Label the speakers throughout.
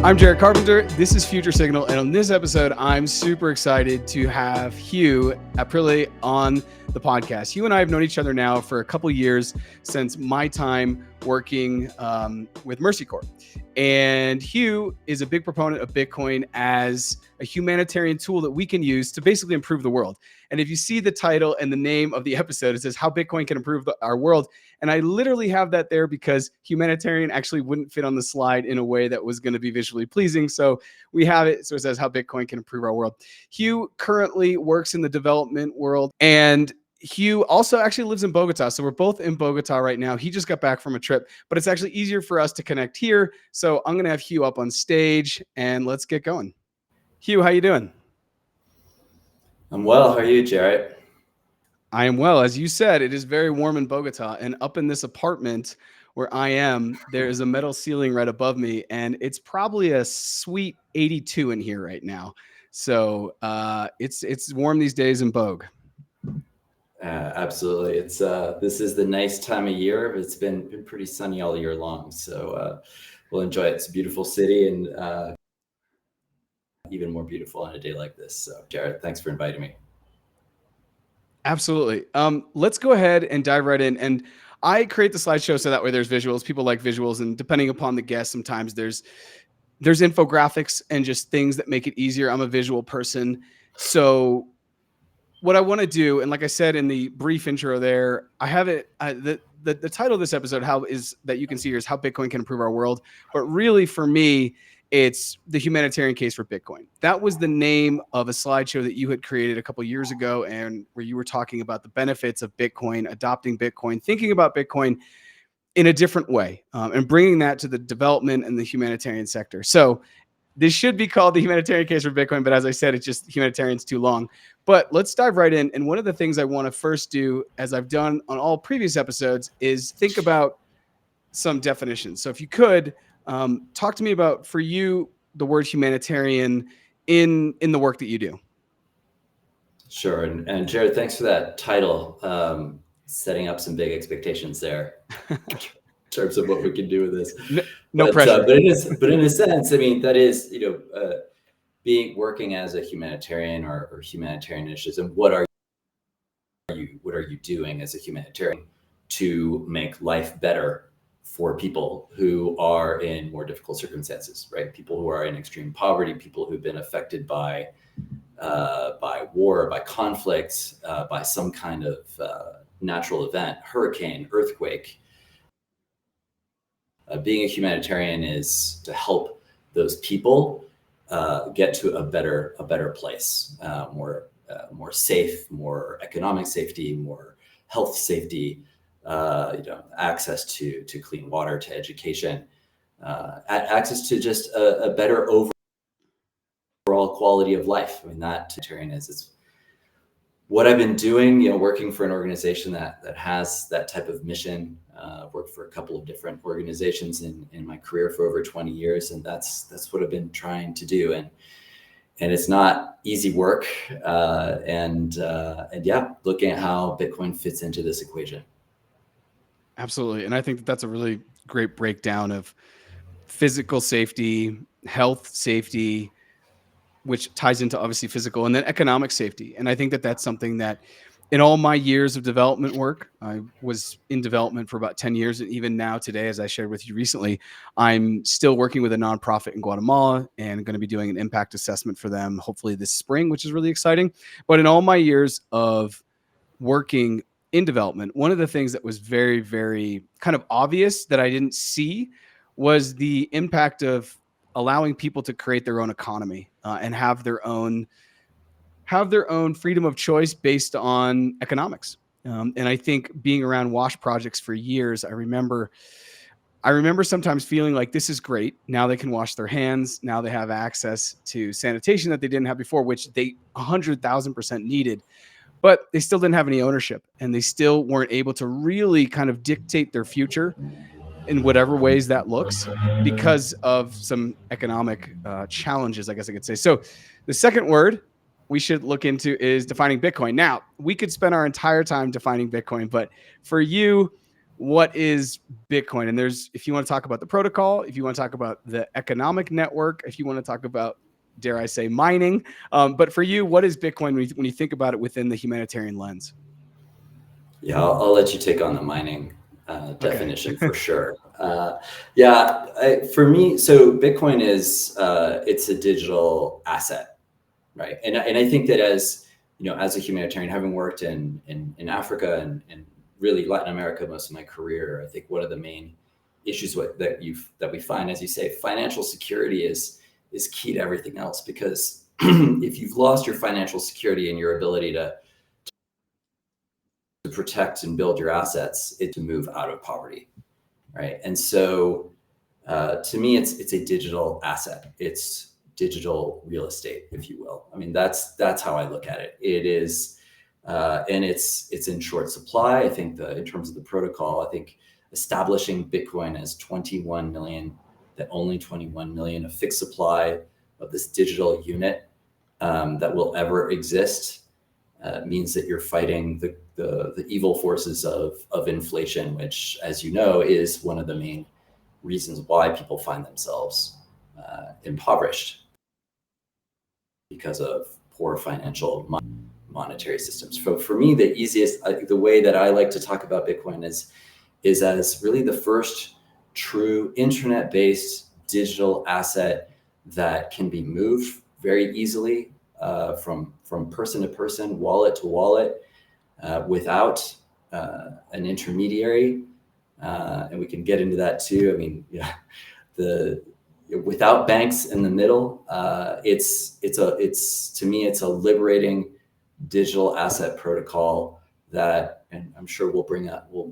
Speaker 1: I'm Jarrett Carpenter. This is Future Signal. And on this episode, I'm super excited to have Hugh Aprile on the podcast. Hugh and I have known each other now for a couple years since my time working with Mercy Corps. And Hugh is a big proponent of Bitcoin as a humanitarian tool that we can use to basically improve the world. And if you see the title and the name of the episode, it says how Bitcoin can improve our world. And I literally have that there because humanitarian actually wouldn't fit on the slide in a way that was going to be visually pleasing. So we have it. So it says how Bitcoin can improve our world. Hugh currently works in the development world, and Hugh also actually lives in Bogota. So we're both in Bogota right now. He just got back from a trip, but it's actually easier for us to connect here. So I'm going to have Hugh up on stage and let's get going. Hugh, how you doing?
Speaker 2: I'm well. How are you, Jarrett?
Speaker 1: I am well. As you said, it is very warm in Bogota, and up in this apartment where I am, there is a metal ceiling right above me, and it's probably a sweet 82 in here right now. So it's warm these days in Bogue.
Speaker 2: Absolutely. It's this is the nice time of year. It's been pretty sunny all year long, so we'll enjoy it. It's a beautiful city, and even more beautiful on a day like this. So, Jarrett, thanks for inviting me.
Speaker 1: Absolutely. Let's go ahead and dive right in. And I create the slideshow so that way there's visuals. People like visuals, and depending upon the guest, sometimes there's infographics and just things that make it easier. I'm a visual person, so what I want to do, and like I said in the brief intro there, I have it. The title of this episode, that you can see here, is how Bitcoin can improve our world. But really, for me, it's the humanitarian case for Bitcoin. That was the name of a slideshow that you had created a couple years ago, and where you were talking about the benefits of Bitcoin, adopting Bitcoin, thinking about Bitcoin in a different way, and bringing that to the development and the humanitarian sector. So this should be called the humanitarian case for Bitcoin, but as I said, it's just humanitarian's too long. But let's dive right in. And one of the things I want to first do, as I've done on all previous episodes, is think about some definitions. So if you could talk to me about, for you, the word humanitarian in the work that you do.
Speaker 2: Sure. And Jared, thanks for that title. Setting up some big expectations there in terms of what we can do with this.
Speaker 1: No pressure.
Speaker 2: But in a sense, I mean, that is, working as a humanitarian or humanitarian initiatives, and what are you doing as a humanitarian to make life better for people who are in more difficult circumstances, right? People who are in extreme poverty, people who've been affected by war, by conflict, by some kind of natural event, hurricane, earthquake. Being a humanitarian is to help those people get to a better place, more safe, more economic safety, more health safety, access to clean water, to education, access to just a better overall quality of life. I mean, that humanitarian is what I've been doing, working for an organization that has that type of mission. I've worked for a couple of different organizations in my career for over 20 years, and that's what I've been trying to do. And it's not easy work. And looking at how Bitcoin fits into this equation.
Speaker 1: Absolutely. And I think that's a really great breakdown of physical safety, health safety, which ties into obviously physical, and then economic safety. And I think that's something that in all my years of development work, I was in development for about 10 years. And even now today, as I shared with you recently, I'm still working with a nonprofit in Guatemala and going to be doing an impact assessment for them, hopefully this spring, which is really exciting. But in all my years of working in development, one of the things that was very, very kind of obvious that I didn't see was the impact of allowing people to create their own economy and have their own freedom of choice based on economics. And I think being around wash projects for years, I remember sometimes feeling like this is great. Now they can wash their hands. Now they have access to sanitation that they didn't have before, which they 100,000% needed, but they still didn't have any ownership, and they still weren't able to really kind of dictate their future in whatever ways that looks because of some economic challenges, I guess I could say. So the second word we should look into is defining Bitcoin. Now, we could spend our entire time defining Bitcoin, but for you, what is Bitcoin? And if you want to talk about the protocol, if you want to talk about the economic network, if you want to talk about, dare I say, mining. But for you, what is Bitcoin when you think about it within the humanitarian lens?
Speaker 2: Yeah, I'll let you take on the mining definition for sure. For me, so Bitcoin is it's a digital asset, right? And I think that as as a humanitarian, having worked in Africa and really Latin America most of my career, I think one of the main issues that we find, as you say, financial security is key to everything else, because if you've lost your financial security and your ability to protect and build your assets, it's to move out of poverty, right? And so to me, it's a digital asset. It's digital real estate, if you will. I mean, that's how I look at it. It is, and it's in short supply. I think in terms of the protocol, I think establishing Bitcoin as 21 million, that only 21 million, a fixed supply of this digital unit that will ever exist, means that you're fighting the evil forces of inflation, which, as you know, is one of the main reasons why people find themselves impoverished, because of poor financial monetary systems. For me, the easiest, the way that I like to talk about Bitcoin is as really the first true internet-based digital asset that can be moved very easily from person to person, wallet to wallet, without an intermediary. And we can get into that too. I mean, without banks in the middle, to me, it's a liberating digital asset protocol that, and I'm sure we'll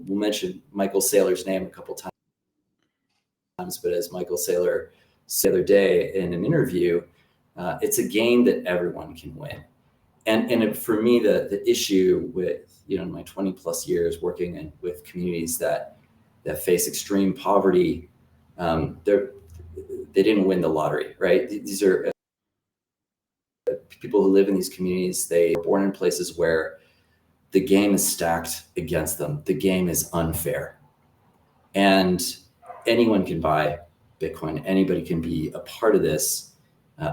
Speaker 2: mention Michael Saylor's name a couple times, but as Michael Saylor said the other day in an interview, it's a game that everyone can win. And for me, the issue with, my 20 plus years working with communities that face extreme poverty, they didn't win the lottery, right? These are people who live in these communities. They were born in places where the game is stacked against them. The game is unfair. And anyone can buy Bitcoin. Anybody can be a part of this,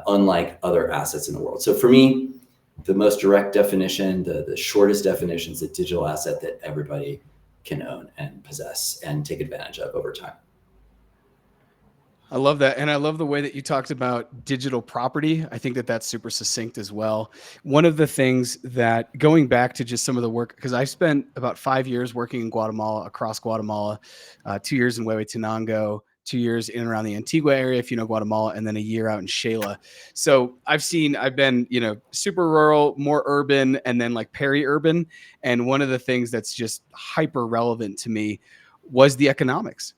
Speaker 2: unlike other assets in the world. So for me, the most direct definition, the shortest definition, is a digital asset that everybody can own and possess and take advantage of over time.
Speaker 1: I love that. And I love the way that you talked about digital property. I think that that's super succinct as well. One of the things that, going back to just some of the work, because I spent about 5 years working in Guatemala, across Guatemala, 2 years in Huehuetenango, 2 years in and around the Antigua area, if you know Guatemala, and then a year out in Shela. So I've been, super rural, more urban, and then like peri-urban. And one of the things that's just hyper relevant to me was the economics.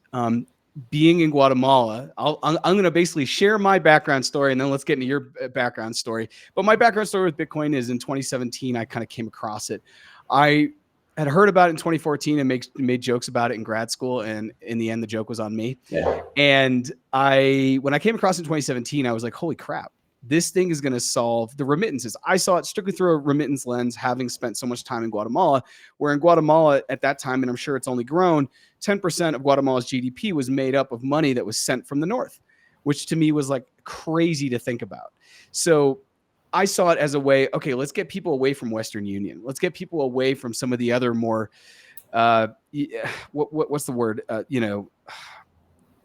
Speaker 1: Being in Guatemala, I'm going to basically share my background story, and then let's get into your background story. But my background story with Bitcoin is in 2017, I kind of came across it. I had heard about it in 2014 and made jokes about it in grad school. And in the end, the joke was on me.
Speaker 2: Yeah.
Speaker 1: And when I came across it in 2017, I was like, holy crap, this thing is going to solve the remittances. I saw it strictly through a remittance lens, having spent so much time in Guatemala, where in Guatemala at that time, and I'm sure it's only grown, 10% of Guatemala's GDP was made up of money that was sent from the north, which to me was like crazy to think about. So I saw it as a way, okay, let's get people away from Western Union. Let's get people away from some of the other more, what's the word?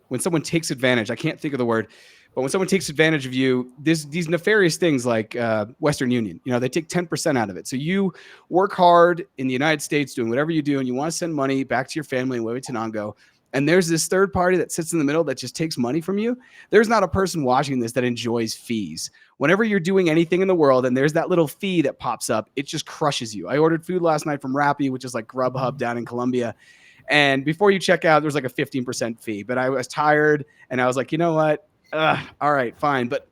Speaker 1: When someone takes advantage, I can't think of the word, but when someone takes advantage of you, these nefarious things like Western Union, they take 10% out of it. So you work hard in the United States doing whatever you do, and you want to send money back to your family in Huehuetenango, and there's this third party that sits in the middle that just takes money from you. There's not a person watching this that enjoys fees. Whenever you're doing anything in the world and there's that little fee that pops up, it just crushes you. I ordered food last night from Rappi, which is like Grubhub down in Colombia. And before you check out, there's like a 15% fee. But I was tired, and I was like, you know what? All right, fine. But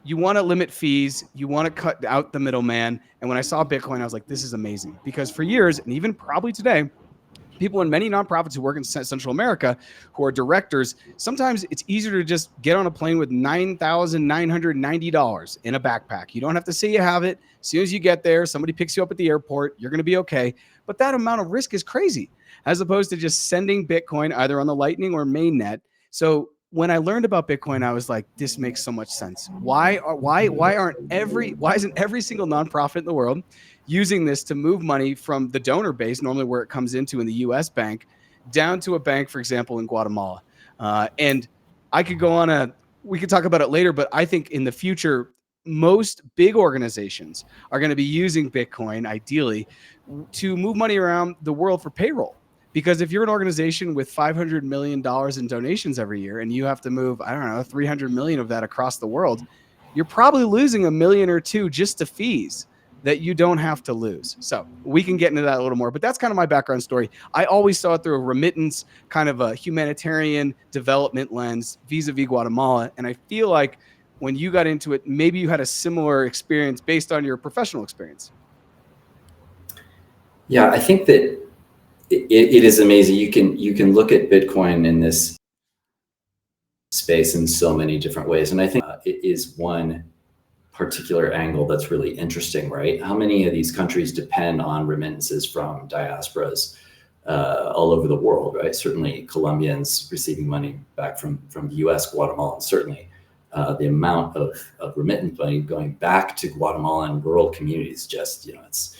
Speaker 1: you want to limit fees. You want to cut out the middleman. And when I saw Bitcoin, I was like, this is amazing. Because for years, and even probably today, people in many nonprofits who work in Central America who are directors, sometimes it's easier to just get on a plane with $9,990 in a backpack. You don't have to say you have it. As soon as you get there, somebody picks you up at the airport, you're going to be okay. but that amount of risk is crazy, as opposed to just sending Bitcoin either on the Lightning or mainnet. So when I learned about Bitcoin, I was like, this makes so much sense. Why isn't every single nonprofit in the world using this to move money from the donor base, normally where it comes into in the US bank, down to a bank, for example, in Guatemala? And I could go on we could talk about it later, but I think in the future, most big organizations are going to be using Bitcoin, ideally, to move money around the world for payroll. Because if you're an organization with $500 million in donations every year and you have to move, I don't know, 300 million of that across the world, you're probably losing $1 million or $2 million just to fees that you don't have to lose. So we can get into that a little more, but that's kind of my background story. I always saw it through a remittance, kind of a humanitarian development lens vis-a-vis Guatemala. And I feel like when you got into it, maybe you had a similar experience based on your professional experience.
Speaker 2: Yeah, I think that it is amazing. You can look at Bitcoin in this space in so many different ways. And I think it is one particular angle that's really interesting, right? How many of these countries depend on remittances from diasporas all over the world, right? Certainly Colombians receiving money back from the US, Guatemala, and certainly the amount of remittance money going back to Guatemalan rural communities, just, it's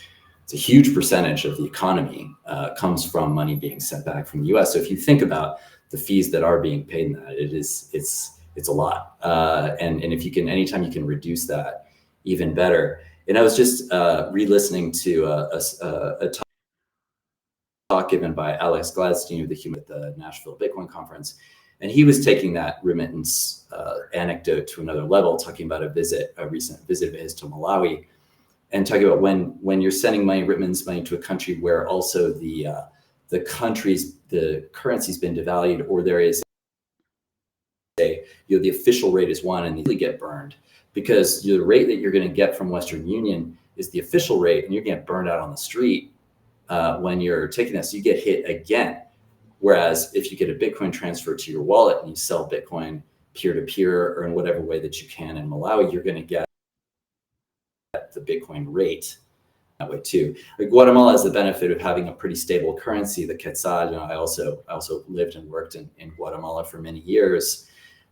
Speaker 2: a huge percentage of the economy comes from money being sent back from the US. So if you think about the fees that are being paid in that, it's a lot. And if you can, anytime you can reduce that, even better. And I was just re-listening to a talk given by Alex Gladstein at the Nashville Bitcoin Conference. And he was taking that remittance anecdote to another level, talking about a recent visit of his to Malawi, and talking about when you're sending remittance money to a country where also the currency's been devalued, or there is the official rate is one, and they get burned, because the rate that you're going to get from Western Union is the official rate, and you're going to get burned out on the street when you're taking this. You get hit again. Whereas if you get a Bitcoin transfer to your wallet and you sell Bitcoin peer-to-peer or in whatever way that you can in Malawi, you're going to get the Bitcoin rate that way too. Guatemala has the benefit of having a pretty stable currency, the quetzal. I also lived and worked in Guatemala for many years.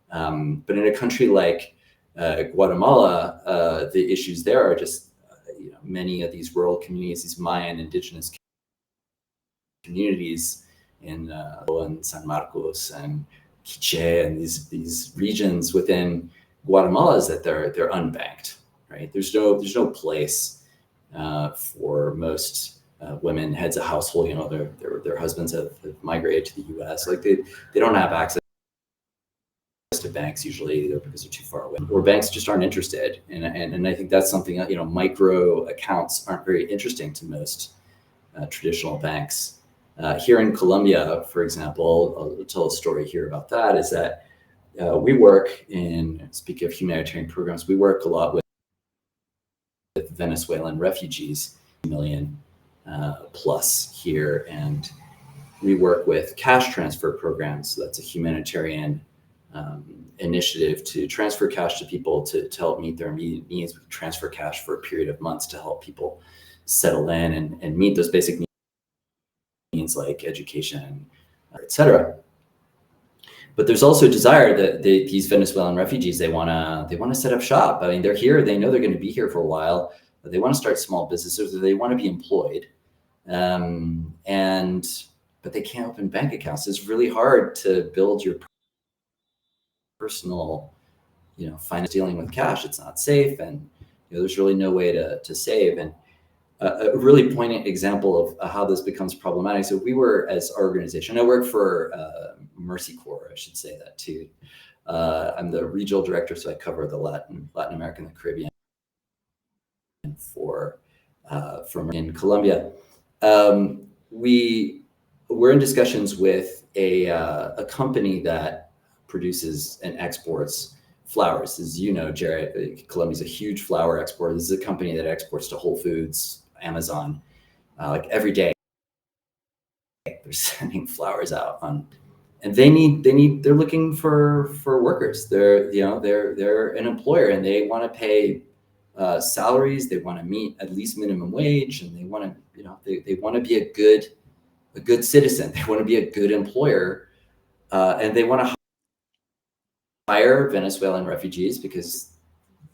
Speaker 2: But in a country like Guatemala, the issues there are just many of these rural communities, these Mayan indigenous communities in San Marcos and Quiché and these regions within Guatemala, is that they're unbanked, right? There's no place for most women, heads of household. Their husbands have migrated to the U.S. Like they don't have access to banks usually, either because they're too far away or banks just aren't interested. And I think that's something that, micro accounts aren't very interesting to most traditional banks. Here in Colombia, for example, I'll tell a story here about that, is that we work speaking of humanitarian programs, we work a lot with Venezuelan refugees, million plus here, and we work with cash transfer programs. So that's a humanitarian initiative to transfer cash to people to help meet their immediate needs. We transfer cash for a period of months to help people settle in and meet those basic needs like education, etc. But there's also a desire that these Venezuelan refugees, they want to set up shop. I mean, they're here, they know they're going to be here for a while, but they want to start small businesses, or they want to be employed, but they can't open bank accounts. It's really hard to build your personal, finance dealing with cash. It's not safe, and there's really no way to save. And a really poignant example of how this becomes problematic. So we were, as our organization, I work for Mercy Corps, I should say that too. I'm the regional director, so I cover the Latin America and the Caribbean from in Colombia. We're in discussions with a company that produces and exports flowers. As you know, Jarrett, Colombia's a huge flower exporter. This is a company that exports to Whole Foods, Amazon, like every day. They're sending flowers out and they're looking for workers. They're an employer, and they want to pay salaries. They want to meet at least minimum wage, and they want to they want to be a good citizen. They want to be a good employer, and they want to hire Venezuelan refugees because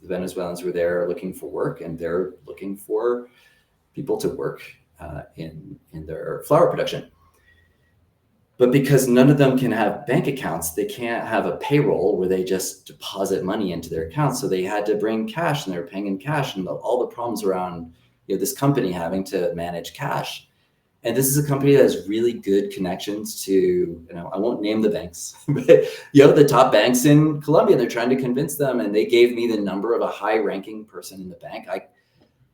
Speaker 2: the Venezuelans were there looking for work, and they're looking for people to work in their flower production. But because none of them can have bank accounts, they can't have a payroll where they just deposit money into their accounts. So they had to bring cash, and they were paying in cash, and all the problems around this company having to manage cash. And this is a company that has really good connections to, I won't name the banks, but the top banks in Colombia. They're trying to convince them, and they gave me the number of a high-ranking person in the bank.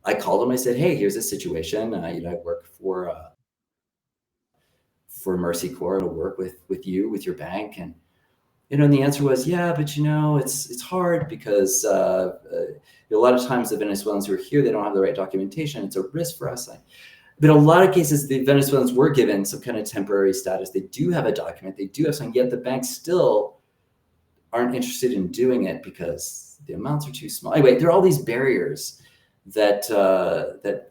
Speaker 2: I called them. I said, "Hey, here's a situation. I work for Mercy Corps to work with your bank." And and the answer was, "Yeah, but it's hard because a lot of times the Venezuelans who are here, they don't have the right documentation. It's a risk for us." But in a lot of cases, the Venezuelans were given some kind of temporary status. They do have a document. They do have something, yet the banks still aren't interested in doing it because the amounts are too small. Anyway, there are all these barriers that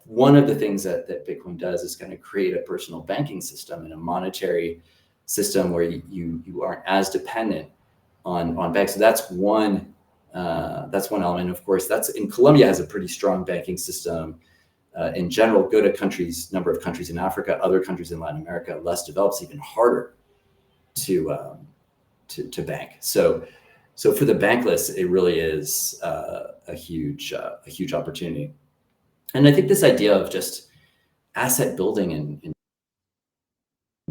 Speaker 2: one of the things that Bitcoin does is kind of create a personal banking system and a monetary system where you aren't as dependent on banks. So that's one element. Of course, that's in Colombia has a pretty strong banking system. In general, go to number of countries in Africa, other countries in Latin America, less developed, it's even harder to bank. So for the Bankless, it really is a huge opportunity. And I think this idea of just asset building in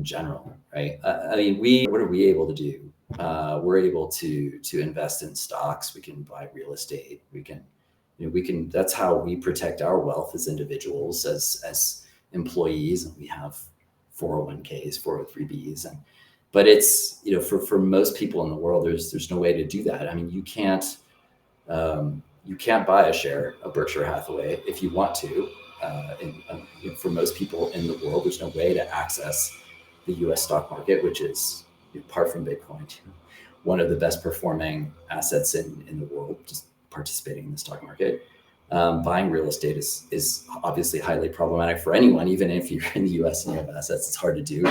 Speaker 2: general, right? What are we able to do? We're able to invest in stocks. We can buy real estate. We can that's how we protect our wealth as individuals, as employees, and we have 401ks, 403bs, but it's for most people in the world, there's no way to do that. You can't buy a share of Berkshire Hathaway if you want to. For most people in the world, there's no way to access the U.S. stock market, which is, apart from Bitcoin, one of the best performing assets in the world, just participating in the stock market. Buying real estate is obviously highly problematic for anyone, even if you're in the US and you have assets. It's hard to do,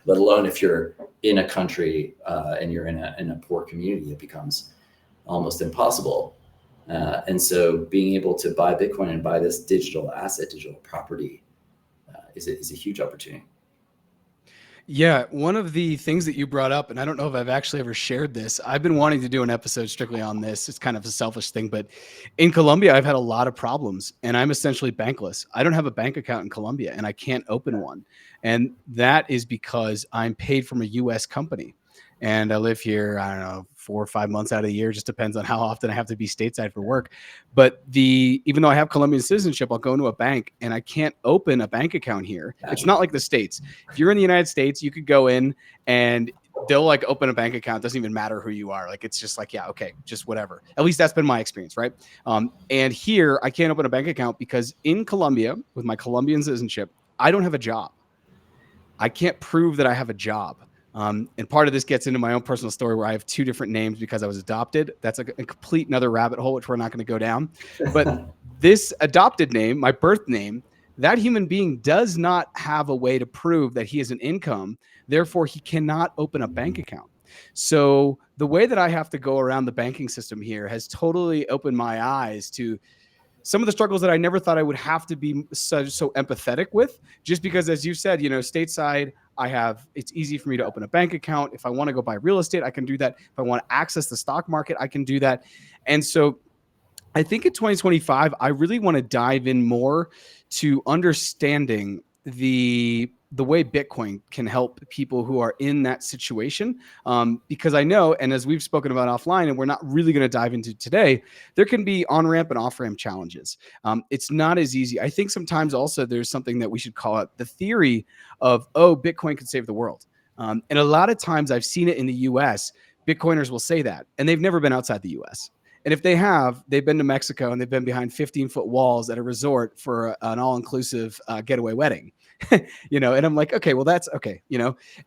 Speaker 2: let alone if you're in a country and you're in a poor community, it becomes almost impossible. And so being able to buy Bitcoin and buy this digital asset, digital property is a huge opportunity.
Speaker 1: Yeah, one of the things that you brought up, and I don't know if I've actually ever shared this, I've been wanting to do an episode strictly on this. It's kind of a selfish thing, but in Colombia, I've had a lot of problems, and I'm essentially bankless. I don't have a bank account in Colombia, and I can't open one. And that is because I'm paid from a US company. And I live here, I don't know, 4 or 5 months out of the year. Just depends on how often I have to be stateside for work. But even though I have Colombian citizenship, I'll go into a bank and I can't open a bank account here. It's not like the States. If you're in the United States, you could go in and they'll open a bank account. It doesn't even matter who you are. It's just yeah, okay, just whatever. At least that's been my experience, right? And here I can't open a bank account because in Colombia, with my Colombian citizenship, I don't have a job. I can't prove that I have a job. And part of this gets into my own personal story where I have 2 different names because I was adopted. That's a complete another rabbit hole, which we're not going to go down. But this adopted name, my birth name, that human being does not have a way to prove that he has an income. Therefore, he cannot open a bank account. So the way that I have to go around the banking system here has totally opened my eyes to some of the struggles that I never thought I would have to be so empathetic with, just because, as you said, stateside, it's easy for me to open a bank account. If I want to go buy real estate, I can do that. If I want to access the stock market, I can do that. And so I think in 2025, I really want to dive in more to understanding the way Bitcoin can help people who are in that situation. Because I know, and as we've spoken about offline, and we're not really going to dive into today, there can be on-ramp and off-ramp challenges. It's not as easy. I think sometimes also there's something that we should call it the theory of, Bitcoin could save the world. And a lot of times I've seen it in the US, Bitcoiners will say that, and they've never been outside the US. And if they have, they've been to Mexico and they've been behind 15-foot walls at a resort for an all-inclusive getaway wedding, and I'm like, okay, well, that's okay,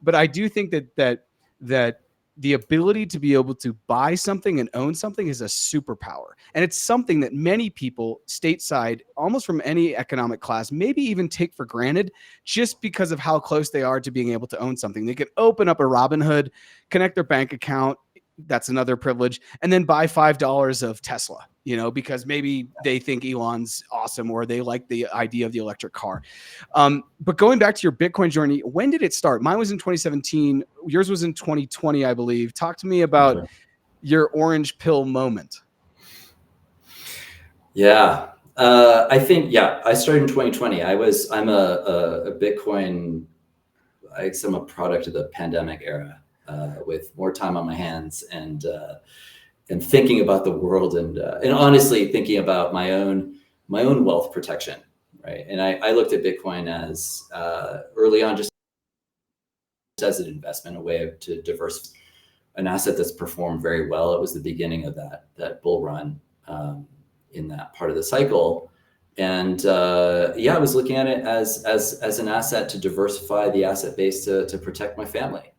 Speaker 1: but I do think that the ability to be able to buy something and own something is a superpower. And it's something that many people stateside, almost from any economic class, maybe even take for granted just because of how close they are to being able to own something. They could open up a Robinhood, connect their bank account. That's another privilege. And then buy $5 of Tesla, because maybe they think Elon's awesome or they like the idea of the electric car. But going back to your Bitcoin journey, when did it start? Mine was in 2017. Yours was in 2020, I believe. Talk to me about your orange pill moment.
Speaker 2: Yeah. I think, I started in 2020. I'm a Bitcoin, I guess I'm a product of the pandemic era, with more time on my hands and thinking about the world and honestly thinking about my own wealth protection, right? And I looked at Bitcoin as early on just as an investment, a way to diversify an asset that's performed very well. It was the beginning of that bull run in that part of the cycle. And I was looking at it as an asset to diversify the asset base to protect my family.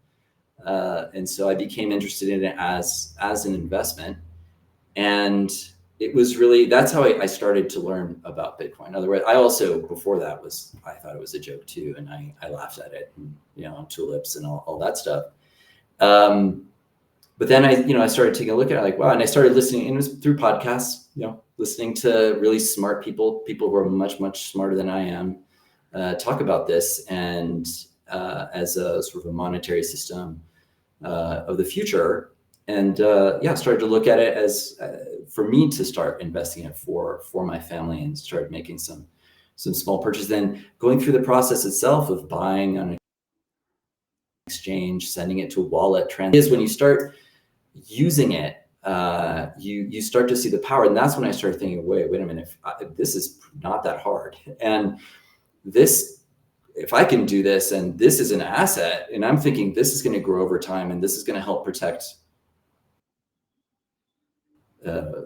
Speaker 2: And so I became interested in it as an investment. And it was really, that's how I started to learn about Bitcoin. In other words, I also, before that I thought it was a joke too. And I laughed at it, and, on tulips and all that stuff. But then I started taking a look at it like, wow. And I started listening, and it was through podcasts, listening to really smart people who are much, much smarter than I am, talk about this and as a sort of a monetary system of the future. And started to look at it as for me to start investing it for my family, and started making some small purchases. Then going through the process itself of buying on an exchange, sending it to a wallet, is when you start using it, you start to see the power. And that's when I started thinking, wait a minute, this is not that hard. And if I can do this, and this is an asset, and I'm thinking this is going to grow over time, and this is going to help protect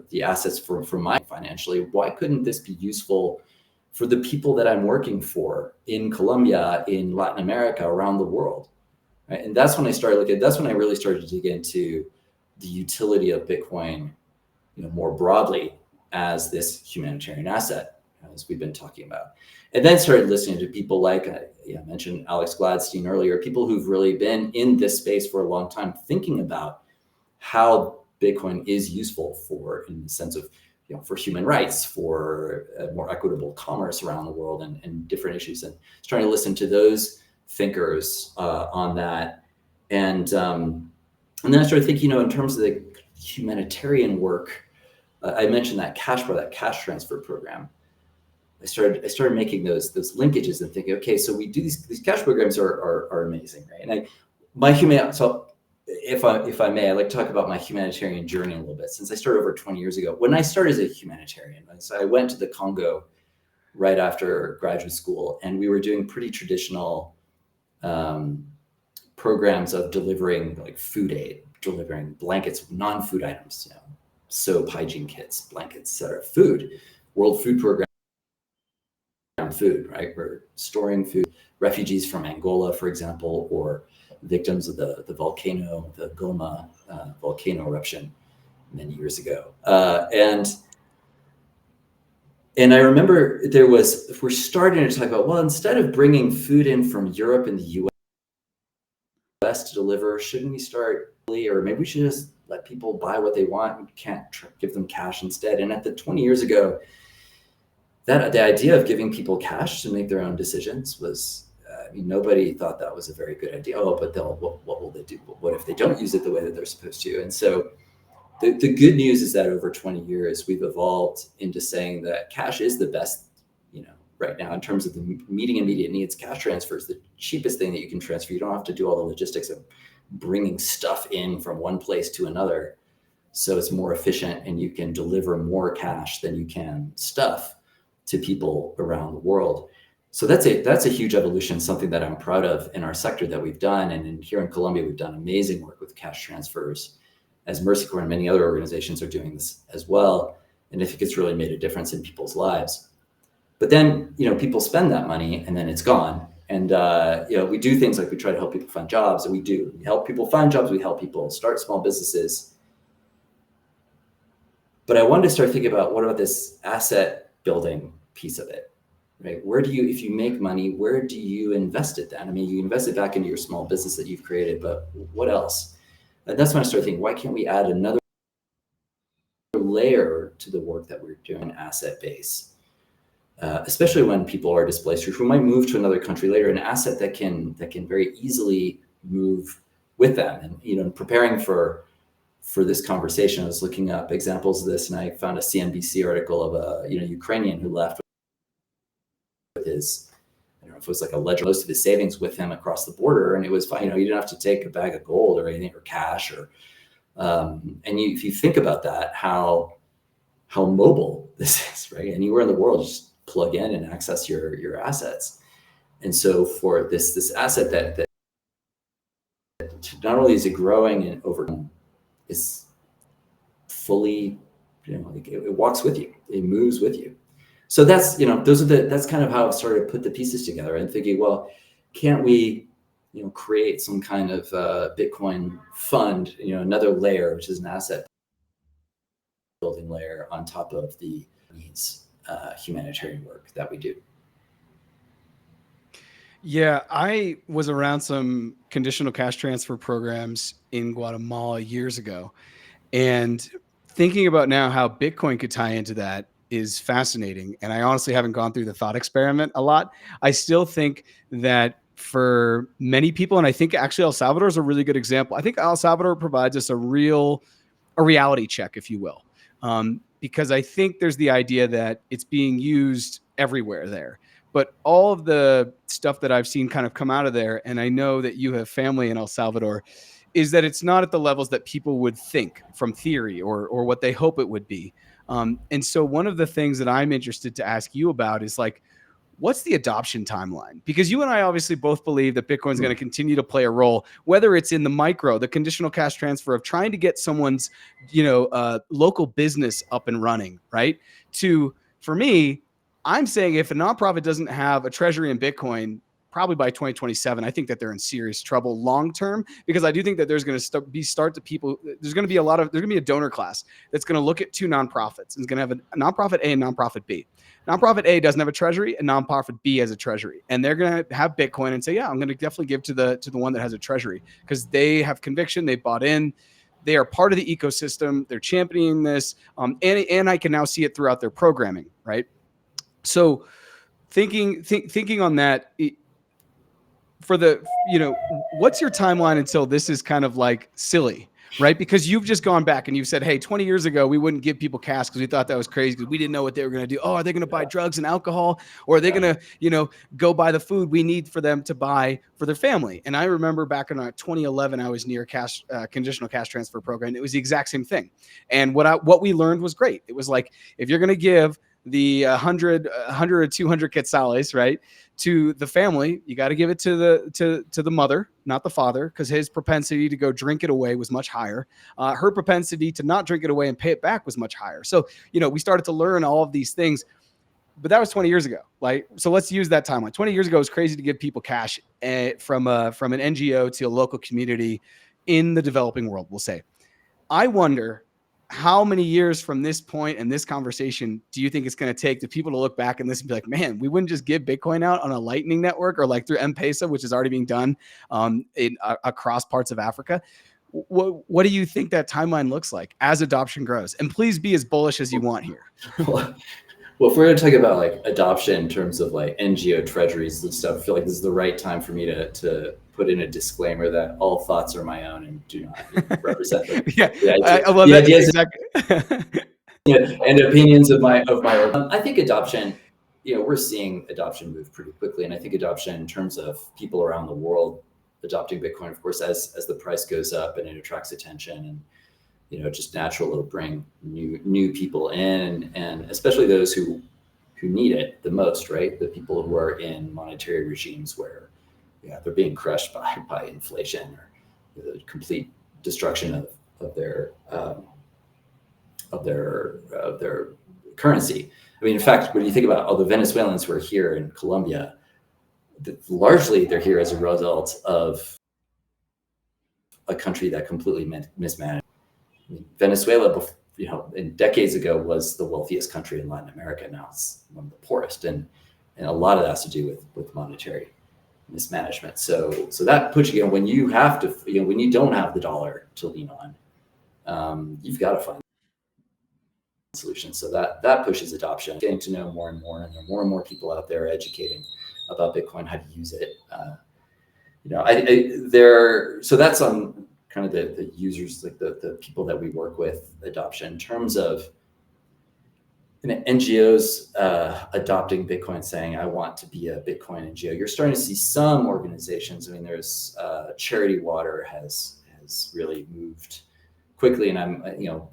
Speaker 2: the assets for my financially, why couldn't this be useful for the people that I'm working for in Colombia, in Latin America, around the world? Right? And that's when I started looking. That's when I really started to dig into the utility of Bitcoin, more broadly as this humanitarian asset, as we've been talking about. And then started listening to people like I mentioned Alex Gladstein earlier, people who've really been in this space for a long time, thinking about how Bitcoin is useful in the sense of, for human rights, for more equitable commerce around the world, and different issues. And trying to listen to those thinkers on that. And then I started thinking, in terms of the humanitarian work, I mentioned that cash transfer program. I started making those linkages and thinking, okay, so we do these cash programs are amazing, right? And so if I may, I'd like to talk about my humanitarian journey a little bit, since I started over 20 years ago. When I started as a humanitarian, so I went to the Congo right after graduate school, and we were doing pretty traditional programs of delivering like food aid, delivering blankets, non-food items, soap, hygiene kits, blankets, etc. Food, World Food Program food, right? We're storing food, refugees from Angola, for example, or victims of the Goma volcano eruption many years ago. And I remember we're starting to talk about, well, instead of bringing food in from Europe and the US to deliver, shouldn't we start, or maybe we should just let people buy what they want? We can't give them cash instead. And at the 20 years ago, the idea of giving people cash to make their own decisions was, nobody thought that was a very good idea. Oh, but what will they do? What if they don't use it the way that they're supposed to? And so the good news is that over 20 years, we've evolved into saying that cash is the best, right now, in terms of the meeting immediate needs. Cash transfer is the cheapest thing that you can transfer. You don't have to do all the logistics of bringing stuff in from one place to another. So it's more efficient, and you can deliver more cash than you can stuff to people around the world. So that's a huge evolution, something that I'm proud of in our sector that we've done. And here in Colombia, we've done amazing work with cash transfers, as Mercy Corps and many other organizations are doing this as well. And I think it's really made a difference in people's lives. But then, people spend that money and then it's gone. And we do things like we try to help people find jobs, and we help people find jobs, we help people start small businesses. But I wanted to start thinking about, what about this asset building piece of it, right? Where do you, if you make money, where do you invest it then? I mean, you invest it back into your small business that you've created, but what else? And that's when I started thinking, why can't we add another layer to the work that we're doing, asset base? Especially when people are displaced, or who might move to another country later, an asset that can very easily move with them. And in preparing for this conversation, I was looking up examples of this, and I found a CNBC article of a Ukrainian who left with his, I don't know if it was like a ledger, most of his savings with him across the border, and it was fine. He didn't have to take a bag of gold or anything, or cash, or if you think about that, how mobile this is, right? Anywhere in the world, just plug in and access your assets. And so for this asset that not only is it growing and over, is fully, it walks with you, it moves with you. So that's, that's kind of how I've started to put the pieces together, and thinking, well, can't we, create some kind of Bitcoin fund, another layer, which is an asset building layer on top of the needs humanitarian work that we do.
Speaker 1: Yeah, I was around some conditional cash transfer programs in Guatemala years ago, and thinking about now how Bitcoin could tie into that is fascinating. And I honestly haven't gone through the thought experiment a lot. I still think that for many people, and I think actually El Salvador is a really good example. I think El Salvador provides us a reality check, if you will. Because I think there's the idea that it's being used everywhere there. But all of the stuff that I've seen kind of come out of there, and I know that you have family in El Salvador, is that it's not at the levels that people would think from theory or what they hope it would be. And so one of the things that I'm interested to ask you about is like, what's the adoption timeline? Because you and I obviously both believe that Bitcoin is going to continue to play a role, whether it's in the conditional cash transfer of trying to get someone's, local business up and running, right? For me, I'm saying if a nonprofit doesn't have a treasury in Bitcoin, probably by 2027, I think that they're in serious trouble long term, because I do think that there's going to there's going to be a donor class that's going to look at two nonprofits, and it's going to have a nonprofit A and nonprofit B. Nonprofit A doesn't have a treasury, and nonprofit B has a treasury, and they're going to have Bitcoin and say, yeah, I'm going to definitely give to the one that has a treasury, because they have conviction, they bought in, they are part of the ecosystem, they're championing this, and I can now see it throughout their programming, right? So thinking on that, for the, what's your timeline until this is kind of like silly, right? Because you've just gone back and you've said, hey, 20 years ago, we wouldn't give people cash because we thought that was crazy, because we didn't know what they were going to do. Oh, are they going to buy drugs and alcohol? Or are they going to, go buy the food we need for them to buy for their family? And I remember back in 2011, I was near conditional cash transfer program. It was the exact same thing. And what we learned was great. It was like, if you're going to give the 100 or 200 quetzales, right, to the family, you got to give it to the mother, not the father, because his propensity to go drink it away was much higher. Her propensity to not drink it away and pay it back was much higher. So, we started to learn all of these things, but that was 20 years ago. So let's use that timeline. 20 years ago, it was crazy to give people cash from an NGO to a local community in the developing world, we'll say. I wonder, how many years from this point and this conversation do you think it's going to take to people to look back and this and be like, man, we wouldn't just give Bitcoin out on a Lightning network or like through M-Pesa, which is already being done across parts of Africa? What do you think that timeline looks like as adoption grows? And please be as bullish as you want here.
Speaker 2: Well, if we're going to talk about like adoption in terms of like NGO treasuries and stuff, I feel like this is the right time for me to put in a disclaimer that all thoughts are my own and do not represent them.
Speaker 1: I love that.
Speaker 2: Ideas and opinions of my own. I think adoption, we're seeing adoption move pretty quickly, and I think adoption in terms of people around the world adopting Bitcoin, of course, as the price goes up and it attracts attention, and just natural, it'll bring new people in, and especially those who need it the most, right? The people who are in monetary regimes where they're being crushed by inflation or the complete destruction of their currency. I mean, in fact, when you think about all the Venezuelans who are here in Colombia, largely they're here as a result of a country that completely mismanaged. I mean, Venezuela, decades ago was the wealthiest country in Latin America. Now it's one of the poorest, and a lot of that has to do with monetary mismanagement. So that puts you, when you have to, when you don't have the dollar to lean on, you've got to find solutions. So that pushes adoption, getting to know more and more, and there are more people out there educating about Bitcoin, how to use it. So that's on kind of the users, like the people that we work with, adoption. In terms of NGOs adopting Bitcoin, saying, I want to be a Bitcoin NGO, you're starting to see some organizations. I mean, there's Charity Water has really moved quickly, and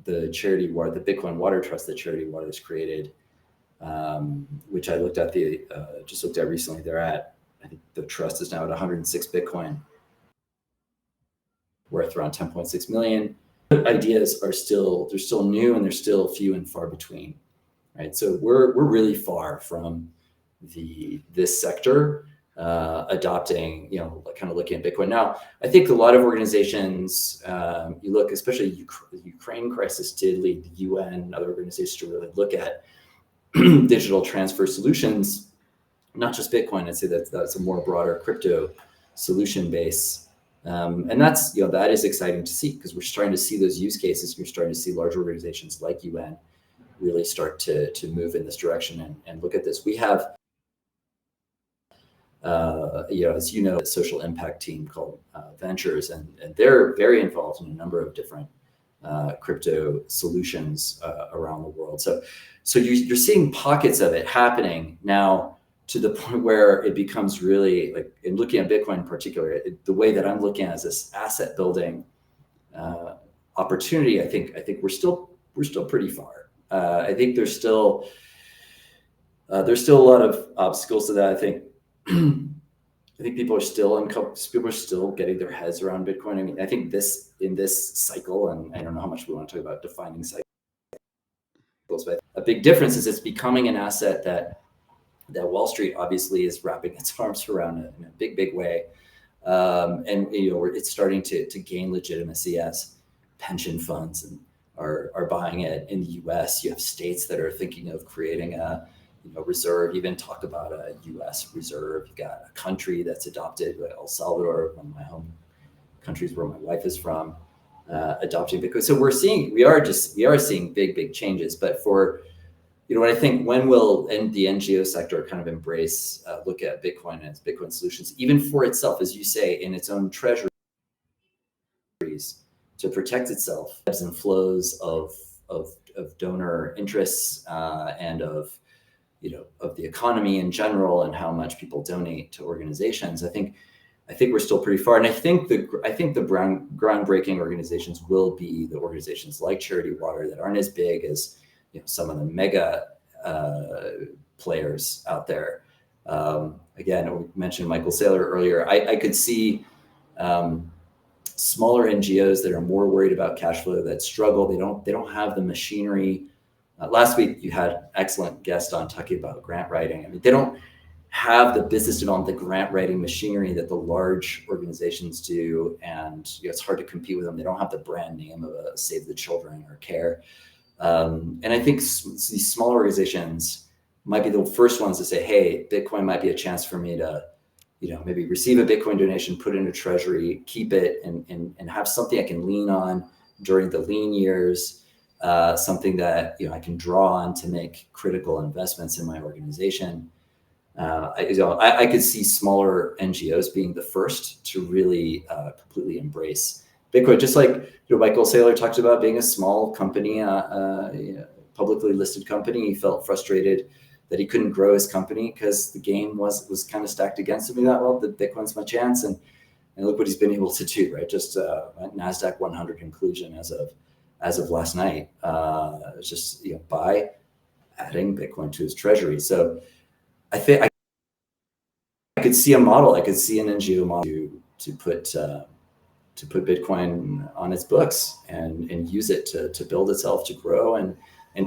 Speaker 2: the Charity Water, the Bitcoin Water Trust that Charity Water has created, which I just looked at recently. I think the trust is now at 106 Bitcoin, worth around 10.6 million. Ideas are still new, and they're still few and far between, right? So we're really far from this sector adopting, kind of looking at Bitcoin. Now, I think a lot of organizations, you look, especially the Ukraine crisis did lead the UN and other organizations to really look at digital transfer solutions, not just Bitcoin. I'd say that's a more broader crypto solution base. And that's, that is exciting to see, because we're starting to see those use cases. We're starting to see large organizations like UN really start to move in this direction and look at this. We have, as you know, a social impact team called Ventures, and they're very involved in a number of different crypto solutions around the world. So you're seeing pockets of it happening now, to the point where it becomes really, like, in looking at Bitcoin in particular, the way that I'm looking at it as this asset building opportunity, I think we're still pretty far. I think there's still a lot of obstacles to that. I think people are still getting their heads around Bitcoin. I mean, I think in this cycle, and I don't know how much we want to talk about defining cycles, but a big difference is it's becoming an asset that Wall Street obviously is wrapping its arms around in a big way. And it's starting to gain legitimacy as pension funds and are buying it. In the US, you have states that are thinking of creating a reserve, even talk about a US reserve. You've got a country that's adopted, El Salvador, one of my home countries where my wife is from, adopting Bitcoin. So we are seeing big changes. But for I think, when will the NGO sector kind of embrace, look at Bitcoin and its Bitcoin solutions, even for itself, as you say, in its own treasuries, to protect itself, ebbs and flows of donor interests, and of the economy in general, and how much people donate to organizations. I think we're still pretty far, and I think the groundbreaking organizations will be the organizations like Charity Water that aren't as big as some of the mega players out there. Again, we mentioned Michael Saylor earlier. I could see smaller NGOs that are more worried about cash flow, that struggle. They don't have the machinery. Last week you had an excellent guest on talking about grant writing. I mean, they don't have the business development, the grant writing machinery that the large organizations do, and it's hard to compete with them. They don't have the brand name of a Save the Children or CARE. And I think these small organizations might be the first ones to say, hey, Bitcoin might be a chance for me to, maybe receive a Bitcoin donation, put it in a treasury, keep it, and have something I can lean on during the lean years, something that, I can draw on to make critical investments in my organization. I could see smaller NGOs being the first to really completely embrace Bitcoin, just like Michael Saylor talked about being a small company, publicly listed company. He felt frustrated that he couldn't grow his company because the game was kind of stacked against him. He thought, well, the Bitcoin's my chance, and look what he's been able to do, right? Just NASDAQ 100 inclusion as of last night, just by adding Bitcoin to his treasury. So I think I could see a model. I could see an NGO model to put Bitcoin on its books and use it to build itself, to grow, and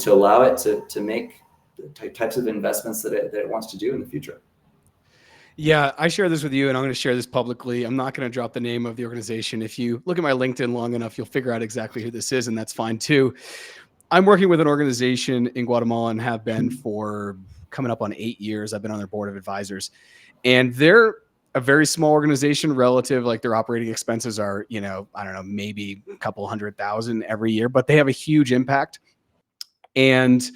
Speaker 2: to allow it to make the types of investments that it wants to do in the future.
Speaker 1: Yeah, I share this with you, and I'm going to share this publicly. I'm not going to drop the name of the organization. If you look at my LinkedIn long enough, you'll figure out exactly who this is, and that's fine too. I'm working with an organization in Guatemala and have been for coming up on 8 years. I've been on their board of advisors, and they're a very small organization relative. Like their operating expenses are, I don't know, maybe a couple 100,000 every year, but they have a huge impact. And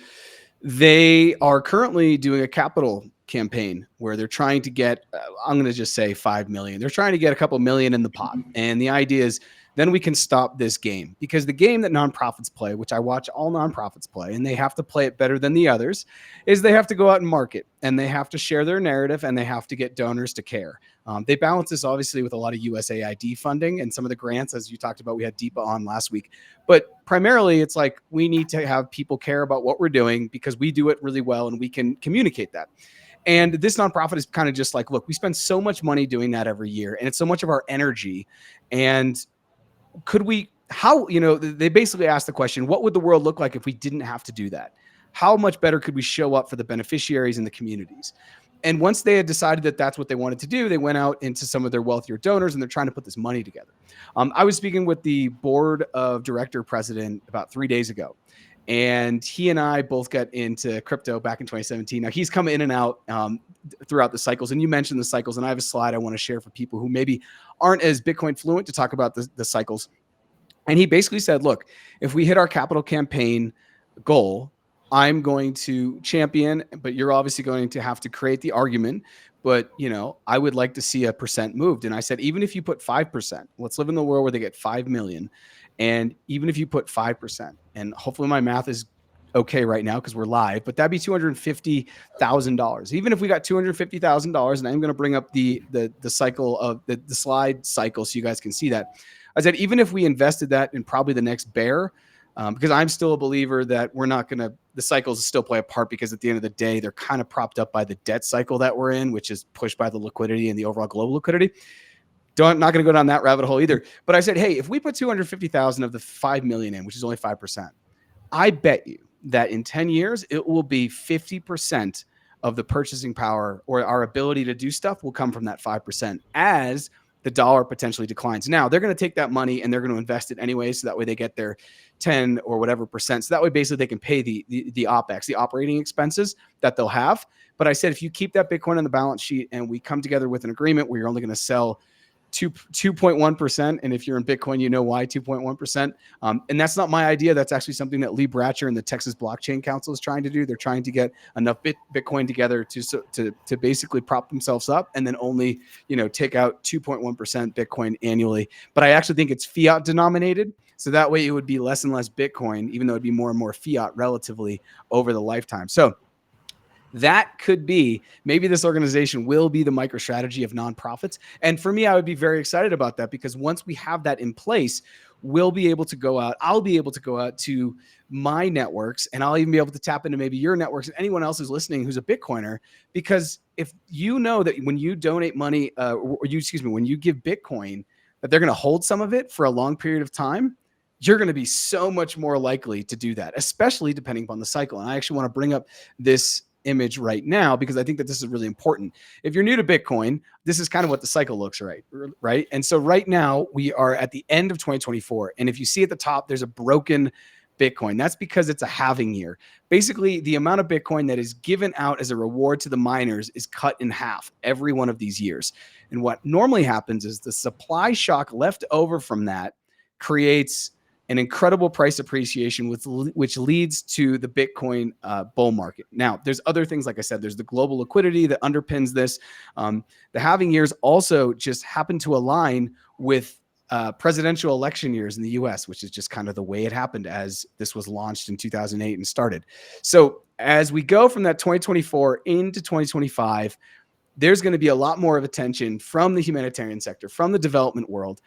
Speaker 1: they are currently doing a capital campaign where they're trying to get, I'm going to just say 5 million. They're trying to get a couple million in the pot. And the idea is then we can stop this game, because the game that nonprofits play, which I watch all nonprofits play, and they have to play it better than the others, is they have to go out and market, and they have to share their narrative, and they have to get donors to care. They balance this obviously with a lot of USAID funding and some of the grants, as you talked about. We had Deepa on last week, but primarily it's like we need to have people care about what we're doing because we do it really well and we can communicate that. And this nonprofit is kind of just like, look, we spend so much money doing that every year, and it's so much of our energy. And could we, how, they basically asked the question, what would the world look like if we didn't have to do that? How much better could we show up for the beneficiaries and the communities? And once they had decided that that's what they wanted to do, they went out into some of their wealthier donors and they're trying to put this money together. I was speaking with the board of director president about 3 days ago, and he and I both got into crypto back in 2017. Now he's come in and out throughout the cycles, and you mentioned the cycles, and I have a slide I want to share for people who maybe aren't as Bitcoin fluent to talk about the cycles. And he basically said, look, if we hit our capital campaign goal, I'm going to champion, but you're obviously going to have to create the argument. But, I would like to see a percent moved. And I said, even if you put 5%, let's live in the world where they get 5 million. And even if you put 5%, and hopefully my math is okay right now because we're live, but that'd be $250,000. Even if we got $250,000, and I'm going to bring up the cycle of the slide cycle so you guys can see that. I said, even if we invested that in probably the next bear, because I'm still a believer that we're not going to, the cycles still play a part, because at the end of the day, they're kind of propped up by the debt cycle that we're in, which is pushed by the liquidity and the overall global liquidity. Not going to go down that rabbit hole either. But I said, hey, if we put 250,000 of the 5 million in, which is only 5%, I bet you that in 10 years, it will be 50% of the purchasing power or our ability to do stuff will come from that 5% as the dollar potentially declines. Now they're going to take that money and they're going to invest it anyway. So that way they get their 10 or whatever percent. So that way basically they can pay the OPEX, the operating expenses that they'll have. But I said, if you keep that Bitcoin on the balance sheet and we come together with an agreement where you're only going to sell 2.1%. And if you're in Bitcoin, you know why 2.1%. And that's not my idea. That's actually something that Lee Bratcher and the Texas Blockchain Council is trying to do. They're trying to get enough Bitcoin together to basically prop themselves up and then only, take out 2.1% Bitcoin annually. But I actually think it's fiat denominated. So that way it would be less and less Bitcoin, even though it'd be more and more fiat relatively over the lifetime. So that could be, maybe this organization will be the MicroStrategy of nonprofits. And for me, I would be very excited about that, because once we have that in place, we'll be able to go out. I'll be able to go out to my networks, and I'll even be able to tap into maybe your networks and anyone else who's listening who's a Bitcoiner. Because if you know that when you donate money, when you give Bitcoin, that they're going to hold some of it for a long period of time, you're going to be so much more likely to do that, especially depending upon the cycle. And I actually want to bring up this image right now, because I think that this is really important. If you're new to Bitcoin, this is kind of what the cycle looks right? And so right now we are at the end of 2024. And if you see at the top, there's a broken Bitcoin. That's because it's a halving year. Basically, the amount of Bitcoin that is given out as a reward to the miners is cut in half every one of these years. And what normally happens is the supply shock left over from that creates an incredible price appreciation, which leads to the Bitcoin bull market. Now, there's other things, like I said, there's the global liquidity that underpins this. The halving years also just happen to align with presidential election years in the US, which is just kind of the way it happened as this was launched in 2008 and started. So as we go from that 2024 into 2025, there's going to be a lot more of attention from the humanitarian sector, from the development world,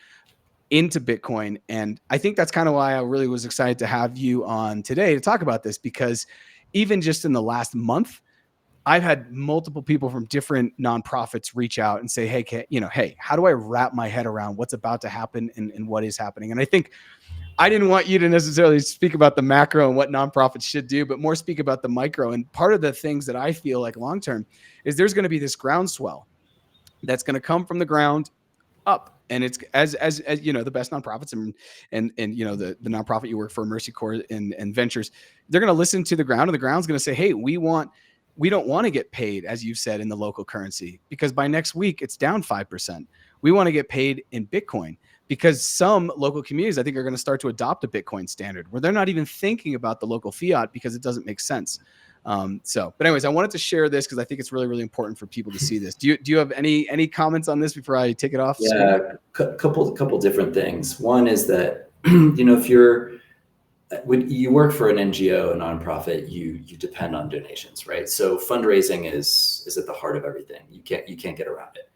Speaker 1: into Bitcoin. And I think that's kind of why I really was excited to have you on today to talk about this, because even just in the last month, I've had multiple people from different nonprofits reach out and say, hey, how do I wrap my head around what's about to happen and what is happening? And I think I didn't want you to necessarily speak about the macro and what nonprofits should do, but more speak about the micro. And part of the things that I feel like long-term is there's going to be this groundswell that's going to come from the ground up. And it's as you know, the best nonprofits and you know, the nonprofit you work for, Mercy Corps and Ventures, they're going to listen to the ground, and the ground's going to say, hey, we don't want to get paid, as you've said, in the local currency, because by next week it's down 5%. We want to get paid in Bitcoin, because some local communities, I think, are going to start to adopt a Bitcoin standard where they're not even thinking about the local fiat because it doesn't make sense. But anyways, I wanted to share this because I think it's really, really important for people to see this. Do you have any comments on this before I take it off?
Speaker 2: Yeah, couple different things. One is that, you know, if when you work for an NGO, a nonprofit, you depend on donations, right? So fundraising is at the heart of everything. You can't get around it.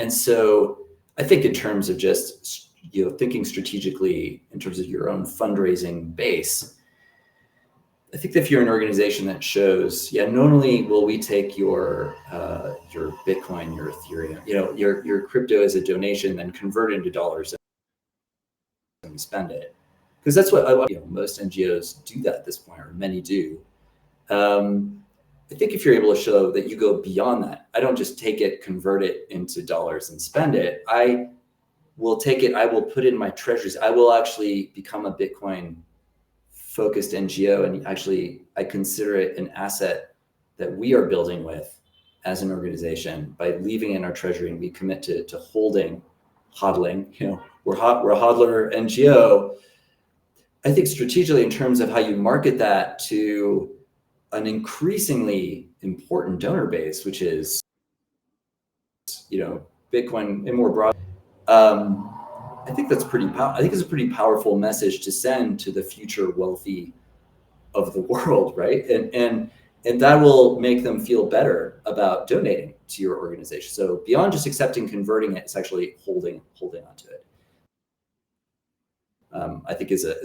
Speaker 2: And so I think in terms of just, you know, thinking strategically in terms of your own fundraising base, I think that if you're an organization that shows, yeah, not only will we take your Bitcoin, your Ethereum, you know, your crypto as a donation, then convert it into dollars and spend it, because that's what most NGOs do that at this point, or many do. I think if you're able to show that you go beyond that, I don't just take it, convert it into dollars and spend it. I will take it, I will put it in my treasuries. I will actually become a Bitcoin focused NGO, and actually I consider it an asset that we are building with as an organization by leaving it in our treasury, and we commit to HODLing. You know, we're a HODLer NGO. I think strategically, in terms of how you market that to an increasingly important donor base, which is, you know, Bitcoin and more broad, I think that's I think it's a pretty powerful message to send to the future wealthy of the world, right? And that will make them feel better about donating to your organization. So beyond just accepting, converting it, it's actually holding onto it. I think is a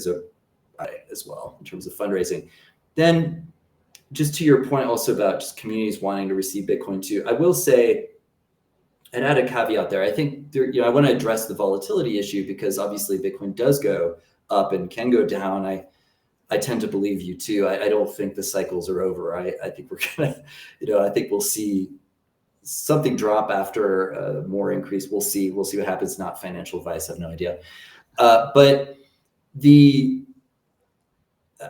Speaker 2: as well in terms of fundraising. Then, just to your point also about just communities wanting to receive Bitcoin too, I will say, and add a caveat there, I think there, you know, I want to address the volatility issue, because obviously Bitcoin does go up and can go down. I tend to believe you too. I don't think the cycles are over. I think we're gonna, you know, I think we'll see something drop after more increase. We'll see what happens. Not financial advice. I have no idea. But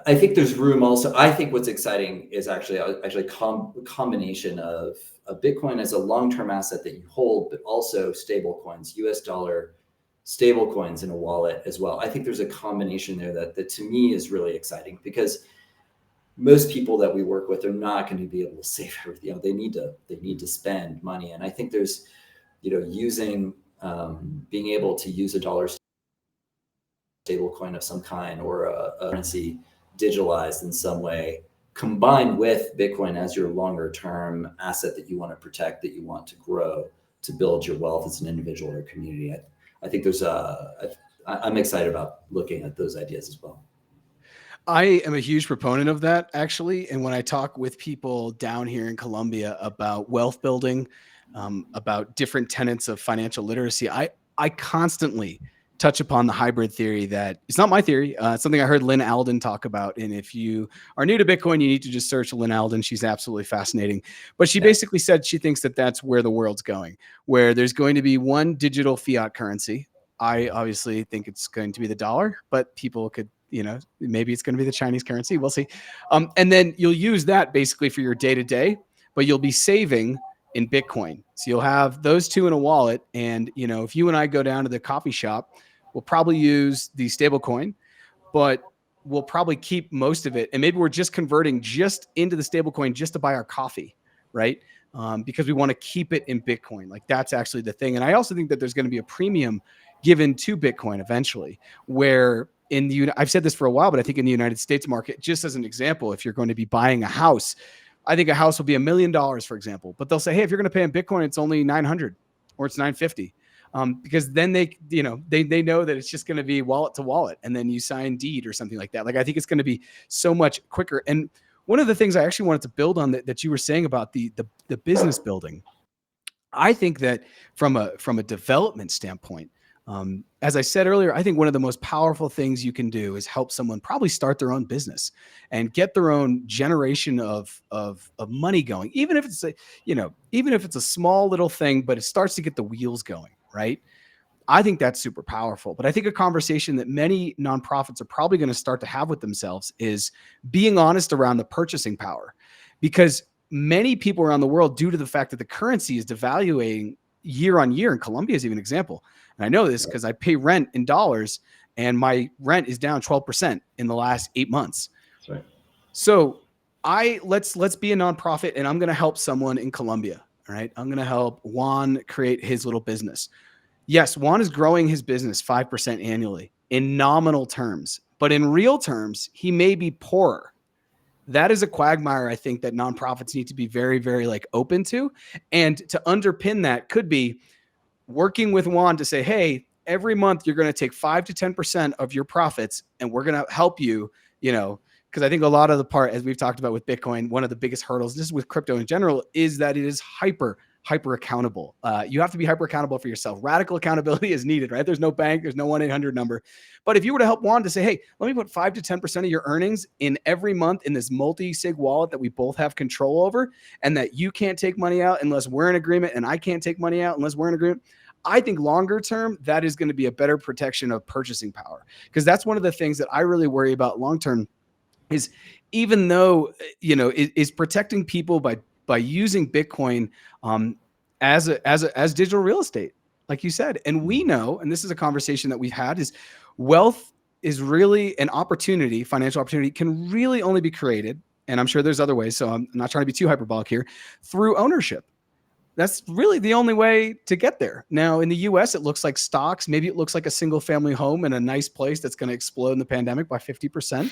Speaker 2: I think there's room also. I think what's exciting is actually a combination of a Bitcoin as a long-term asset that you hold, but also stable coins, US dollar stable coins in a wallet as well. I think there's a combination there that to me is really exciting, because most people that we work with are not going to be able to save everything. You know, they need to spend money. And I think there's, you know, using being able to use a dollar stable coin of some kind, or a currency digitalized in some way, combined with Bitcoin as your longer term asset that you want to protect, that you want to grow, to build your wealth as an individual or community. I think I'm excited about looking at those ideas as well.
Speaker 1: I am a huge proponent of that, actually. And when I talk with people down here in Colombia about wealth building, about different tenets of financial literacy, I constantly touch upon the hybrid theory. That it's not my theory. It's something I heard Lynn Alden talk about. And if you are new to Bitcoin, you need to just search Lynn Alden. She's absolutely fascinating. But she basically said she thinks that that's where the world's going, where there's going to be one digital fiat currency. I obviously think it's going to be the dollar, but people could, you know, maybe it's going to be the Chinese currency. We'll see. And then you'll use that basically for your day-to-day, but you'll be saving in Bitcoin. So you'll have those two in a wallet. And, you know, if you and I go down to the coffee shop, we'll probably use the stable coin, but we'll probably keep most of it. And maybe we're just converting just into the stable coin just to buy our coffee, right? Because we want to keep it in Bitcoin. Like, that's actually the thing. And I also think that there's going to be a premium given to Bitcoin eventually, where I've said this for a while, but I think in the United States market, just as an example, if you're going to be buying a house, I think a house will be $1 million, for example, but they'll say, hey, if you're going to pay in Bitcoin, it's only 900 or it's 950. Because then they know that it's just going to be wallet to wallet, and then you sign deed or something like that. Like, I think it's going to be so much quicker. And one of the things I actually wanted to build on that you were saying about the business building, I think that from a development standpoint, As I said earlier, I think one of the most powerful things you can do is help someone probably start their own business and get their own generation of money going, even if it's even if it's a small little thing, but it starts to get the wheels going, right? I think that's super powerful. But I think a conversation that many nonprofits are probably going to start to have with themselves is being honest around the purchasing power, because many people around the world, due to the fact that the currency is devaluing year on year, and Colombia is even an example. And I know this because I pay rent in dollars, and my rent is down 12% in the last 8 months.
Speaker 2: Sorry.
Speaker 1: So let's be a nonprofit, and I'm going to help someone in Colombia. All right. I'm going to help Juan create his little business. Yes, Juan is growing his business 5% annually in nominal terms, but in real terms, he may be poorer. That is a quagmire, I think, that nonprofits need to be very, very open to. And to underpin that could be working with Juan to say, hey, every month you're going to take 5 to 10% of your profits, and we're going to help you, because I think a lot of the part, as we've talked about with Bitcoin, one of the biggest hurdles, this is with crypto in general, is that it is hyper accountable. You have to be hyper accountable for yourself. Radical accountability is needed, right? There's no bank, there's no 1-800 number. But if you were to help Juan to say, hey, let me put 5 to 10% of your earnings in every month in this multi-sig wallet that we both have control over, and that you can't take money out unless we're in agreement, and I can't take money out unless we're in agreement. I think longer term, that is going to be a better protection of purchasing power, because that's one of the things that I really worry about long term is, even though, is protecting people by using Bitcoin as digital real estate, like you said. And we know, and this is a conversation that we've had, is wealth is really an opportunity, financial opportunity can really only be created. And I'm sure there's other ways, so I'm not trying to be too hyperbolic here, through ownership. That's really the only way to get there. Now, in the US, it looks like stocks. Maybe it looks like a single family home in a nice place that's going to explode in the pandemic by 50%.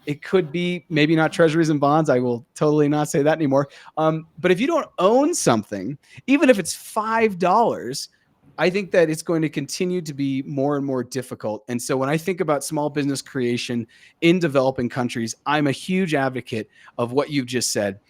Speaker 1: It could be maybe not treasuries and bonds. I will totally not say that anymore. But if you don't own something, even if it's $5, I think that it's going to continue to be more and more difficult. And so when I think about small business creation in developing countries, I'm a huge advocate of what you've just said.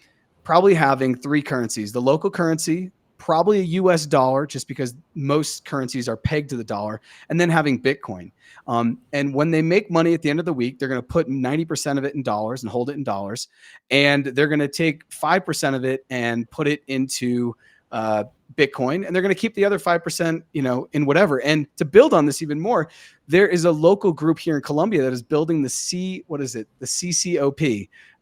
Speaker 1: Probably having 3 currencies: the local currency, probably a US dollar, just because most currencies are pegged to the dollar, and then having Bitcoin. And when they make money at the end of the week, they're going to put 90% of it in dollars and hold it in dollars. And they're going to take 5% of it and put it into Bitcoin, and they're going to keep the other 5%, in whatever. And to build on this even more, there is a local group here in Colombia that is building the CCOP,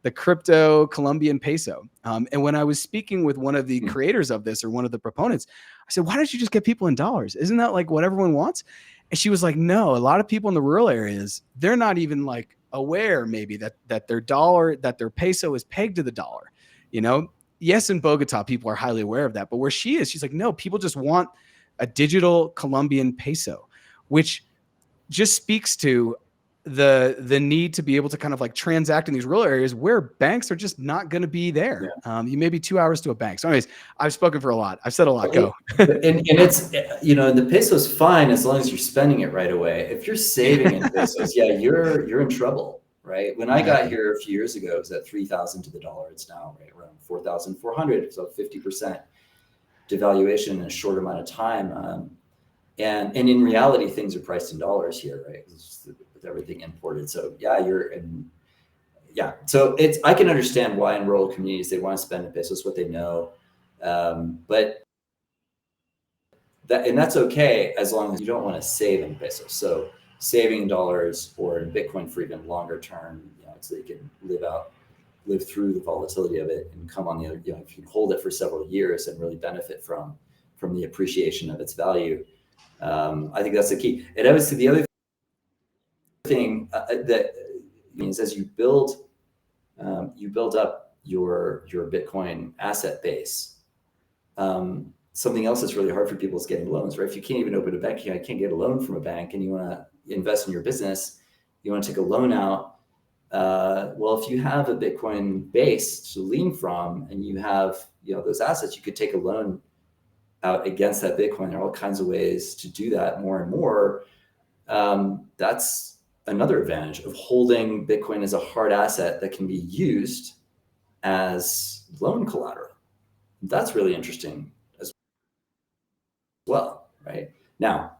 Speaker 1: the crypto Colombian peso. And when I was speaking with one of the creators of this, or one of the proponents, I said, why don't you just get people in dollars? Isn't that like what everyone wants? And she was like, no, a lot of people in the rural areas, they're not even aware maybe that their dollar, that their peso is pegged to the dollar. Yes, in Bogota, people are highly aware of that. But where she is, she's like, no, people just want a digital Colombian peso, which just speaks to the need to be able to kind of transact in these rural areas where banks are just not going to be there. Yeah. You may be 2 hours to a bank. So anyways, I've spoken for a lot. I've said a lot. Go.
Speaker 2: and it's, the peso's fine as long as you're spending it right away. If you're saving in pesos, yeah, you're in trouble, right? When I got here a few years ago, it was at 3,000 to the dollar. It's now right around 4,400. So 50% devaluation in a short amount of time. And in reality, things are priced in dollars here, right? With everything imported. So so I can understand why in rural communities they want to spend in pesos, what they know. But that's okay as long as you don't want to save in pesos. So saving in dollars or in Bitcoin for even longer term, so you can live through the volatility of it and come on the other, if you hold it for several years and really benefit from the appreciation of its value. I think that's the key. And obviously the other thing that means, as you build up your Bitcoin asset base, something else that's really hard for people is getting loans, right? If you can't even open a bank account, you can't get a loan from a bank, and you want to invest in your business, you want to take a loan out. Well, if you have a Bitcoin base to lean from, and you have those assets, you could take a loan out against that Bitcoin. There are all kinds of ways to do that more and more. That's another advantage of holding Bitcoin as a hard asset that can be used as loan collateral. That's really interesting as well, right? Now,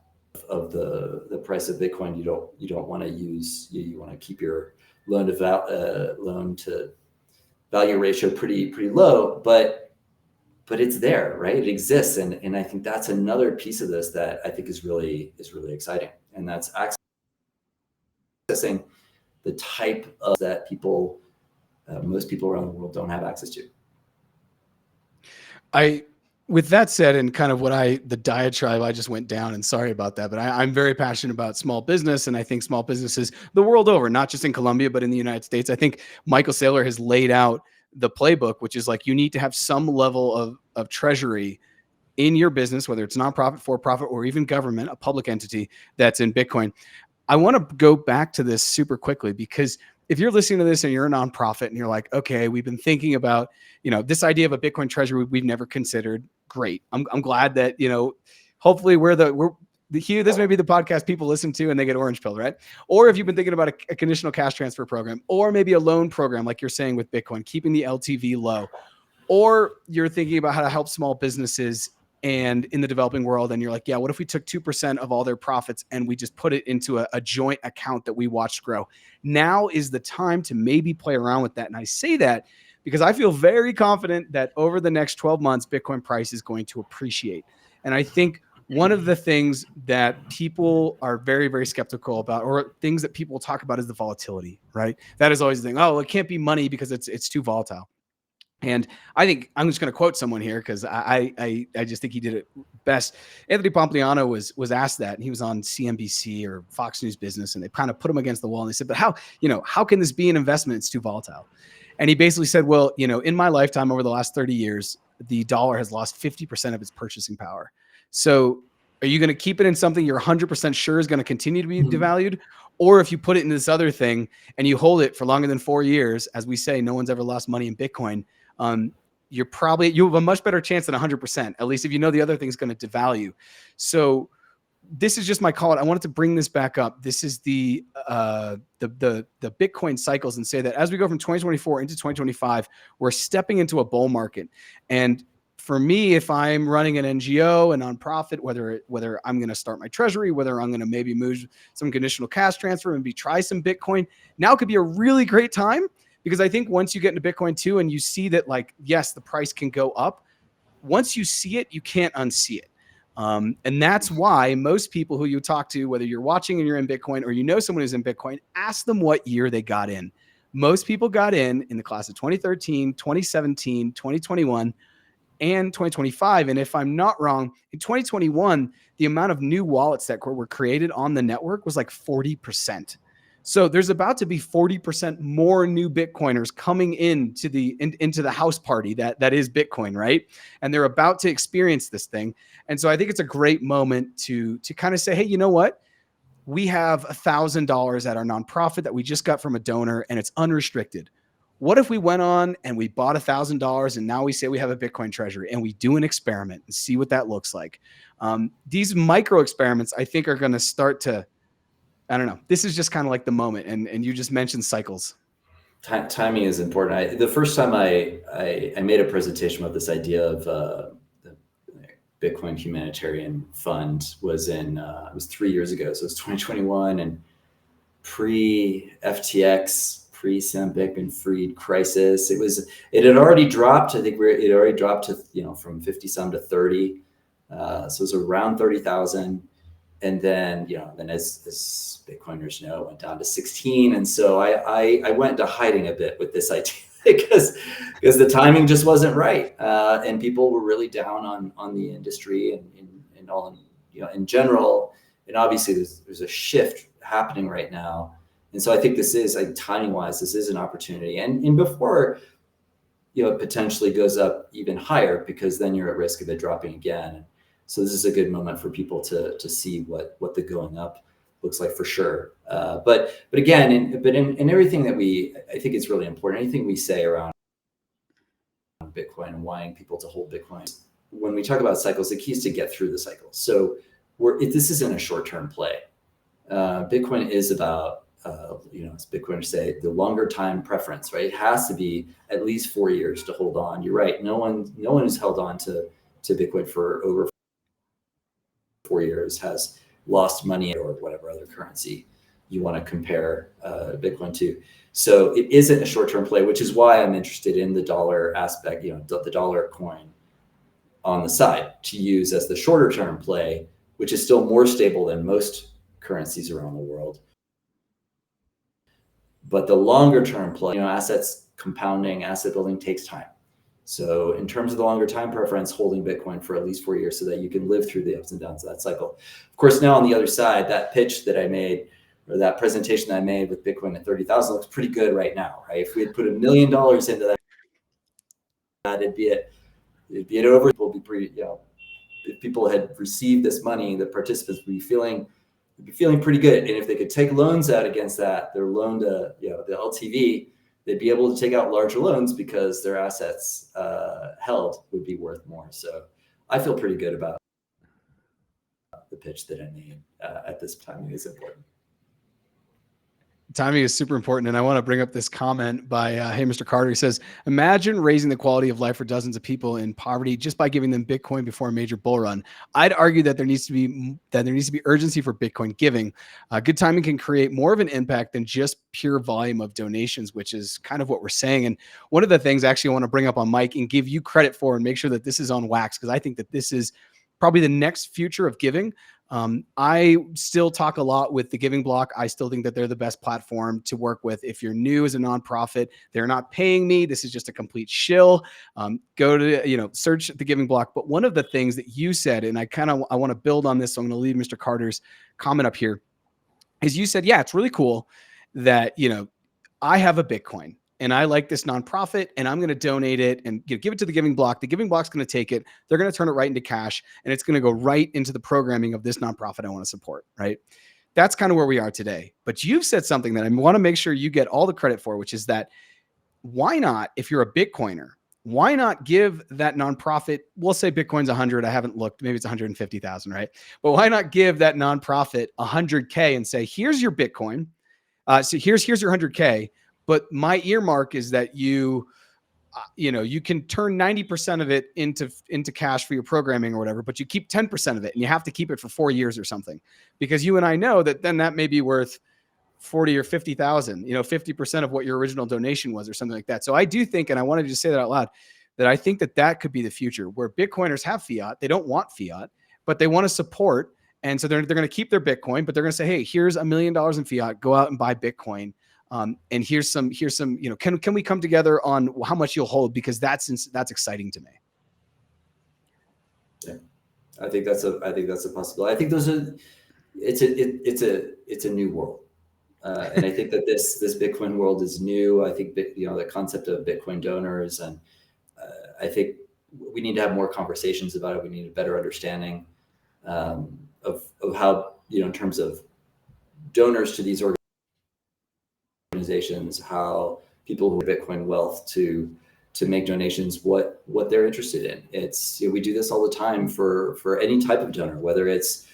Speaker 2: of the price of Bitcoin, you don't want to use, you want to keep your loan to value ratio pretty low, but it's there, right? It exists, and I think that's another piece of this that I think is really exciting, and that's accessing the type of that people, most people around the world don't have access to.
Speaker 1: With that said, and kind of the diatribe I just went down, and sorry about that, but I'm very passionate about small business. And I think small businesses the world over, not just in Colombia, but in the United States, I think Michael Saylor has laid out the playbook, which is like, you need to have some level of treasury in your business, whether it's nonprofit, for profit, or even government, a public entity that's in Bitcoin. I want to go back to this super quickly, because if you're listening to this and you're a nonprofit and you're like, okay, we've been thinking about, this idea of a Bitcoin treasury we've never considered. Great. I'm glad that, hopefully Hugh, this may be the podcast people listen to and they get orange pilled, right? Or if you've been thinking about a conditional cash transfer program, or maybe a loan program, like you're saying with Bitcoin, keeping the LTV low, or you're thinking about how to help small businesses and in the developing world, and you're like, yeah, what if we took 2% of all their profits and we just put it into a joint account that we watched grow? Now is the time to maybe play around with that. And I say that because I feel very confident that over the next 12 months, Bitcoin price is going to appreciate. And I think one of the things that people are very, very skeptical about, or things that people talk about, is the volatility, right? That is always the thing. Oh, it can't be money because it's too volatile. And I think I'm just going to quote someone here, because I just think he did it best. Anthony Pompliano was asked that, and he was on CNBC or Fox News Business, and they kind of put him against the wall, and they said, but how can this be an investment? It's too volatile. And he basically said, well, in my lifetime over the last 30 years, the dollar has lost 50% of its purchasing power. So are you going to keep it in something you're 100% sure is going to continue to be devalued? Or if you put it in this other thing and you hold it for longer than 4 years, as we say, no one's ever lost money in Bitcoin, you have a much better chance than 100%, at least if the other thing's going to devalue. So this is just my call. I wanted to bring this back up. This is the Bitcoin cycles, and say that as we go from 2024 into 2025, we're stepping into a bull market. And for me, if I'm running an NGO, a nonprofit, whether I'm going to start my treasury, whether I'm going to maybe move some conditional cash transfer and maybe try some Bitcoin, now could be a really great time. Because I think once you get into Bitcoin too, and you see that, like, yes, the price can go up, once you see it, you can't unsee it. And that's why most people who you talk to, whether you're watching and you're in Bitcoin, or someone who's in Bitcoin, ask them what year they got in. Most people got in the class of 2013, 2017, 2021, and 2025. And if I'm not wrong, in 2021, the amount of new wallets that were created on the network was like 40%. So there's about to be 40% more new Bitcoiners coming into the house party that is Bitcoin, right? And they're about to experience this thing. And so I think it's a great moment to kind of say, hey, you know what? We have $1,000 at our nonprofit that we just got from a donor, and it's unrestricted. What if we went on and we bought $1,000, and now we say we have a Bitcoin treasury, and we do an experiment and see what that looks like? These micro experiments, I think, are going to start to, I don't know. This is just kind of like the moment. And you just mentioned cycles.
Speaker 2: Timing is important. The first time I made a presentation about this idea of the Bitcoin Humanitarian Fund was it was 3 years ago. So it was 2021, and pre-FTX, pre-Sam Bankman-Fried crisis. It had already dropped. I think it had already dropped to, from 50 some to 30. So it was around 30,000. And then, as Bitcoiners know, it went down to 16. And so I went into hiding a bit with this idea because the timing just wasn't right. And people were really down on the industry and all, in general. And obviously there's a shift happening right now. And so I think this is, like, timing wise, this is an opportunity. And before, it potentially goes up even higher, because then you're at risk of it dropping again. So this is a good moment for people to see what the going up looks like, for sure. But again, in everything that I think it's really important. Anything we say around Bitcoin and wanting people to hold Bitcoin, when we talk about cycles, the key is to get through the cycle. So this isn't a short-term play. Bitcoin is about, as Bitcoiners say, the longer time preference, right? It has to be at least 4 years to hold on. You're right. No one who's held on to Bitcoin for over 4 years has lost money or whatever other currency you want to compare Bitcoin to. So it isn't a short-term play, which is why I'm interested in the dollar aspect, the dollar coin on the side to use as the shorter-term play, which is still more stable than most currencies around the world. But the longer-term play, assets compounding, asset building takes time. So in terms of the longer time preference, holding Bitcoin for at least 4 years so that you can live through the ups and downs of that cycle. Of course, now on the other side, that pitch that I made, or that presentation that I made with Bitcoin at 30,000 looks pretty good right now, right? If we had put $1 million into that, it'd be at over. People would be pretty, if people had received this money, the participants would be feeling pretty good. And if they could take loans out against that, their loan to, the LTV, they'd be able to take out larger loans because their assets held would be worth more. So I feel pretty good about the pitch that I made at this time. Is important.
Speaker 1: Timing is super important. And I want to bring up this comment by Hey, Mr. Carter. He says, imagine raising the quality of life for dozens of people in poverty just by giving them Bitcoin before a major bull run. I'd argue that there needs to be urgency for Bitcoin giving. Good timing can create more of an impact than just pure volume of donations, which is kind of what we're saying. And one of the things actually I want to bring up on Mike and give you credit for and make sure that this is on wax, because I think that this is probably the next future of giving. I still talk a lot with the Giving Block. I still think that they're the best platform to work with. If you're new as a nonprofit, they're not paying me. This is just a complete shill. Go to, search the Giving Block. But one of the things that you said, and I want to build on this, so I'm going to leave Mr. Carter's comment up here, is you said, yeah, it's really cool that, I have a Bitcoin and I like this nonprofit and I'm going to donate it and give it to the Giving Block. The Giving Block's going to take it. They're going to turn it right into cash and it's going to go right into the programming of this nonprofit I want to support, right? That's kind of where we are today. But you've said something that I want to make sure you get all the credit for, which is that why not, if you're a Bitcoiner, why not give that nonprofit, we'll say Bitcoin's 100, I haven't looked, maybe it's 150,000, right? But why not give that nonprofit 100K and say, here's your Bitcoin. So here's your 100K. But my earmark is that you can turn 90% of it into cash for your programming or whatever, but you keep 10% of it and you have to keep it for 4 years or something, because you and I know that then that may be worth 40 or 50,000, 50% of what your original donation was or something like that. So I do think, and I wanted to just say that out loud, that I think that could be the future where Bitcoiners have fiat. They don't want fiat, but they want to support. And so they're going to keep their Bitcoin, but they're going to say, hey, here's $1 million in fiat, go out and buy Bitcoin. And here's some, can we come together on how much you'll hold? Because that's exciting to me.
Speaker 2: Yeah, I think that's a possibility. I think it's a new world. And I think that this Bitcoin world is new. I think that, the concept of Bitcoin donors, and I think we need to have more conversations about it. We need a better understanding of how, in terms of donors to these organizations, how people who have Bitcoin wealth to make donations, what they're interested in. It's, we do this all the time for any type of donor, whether it's,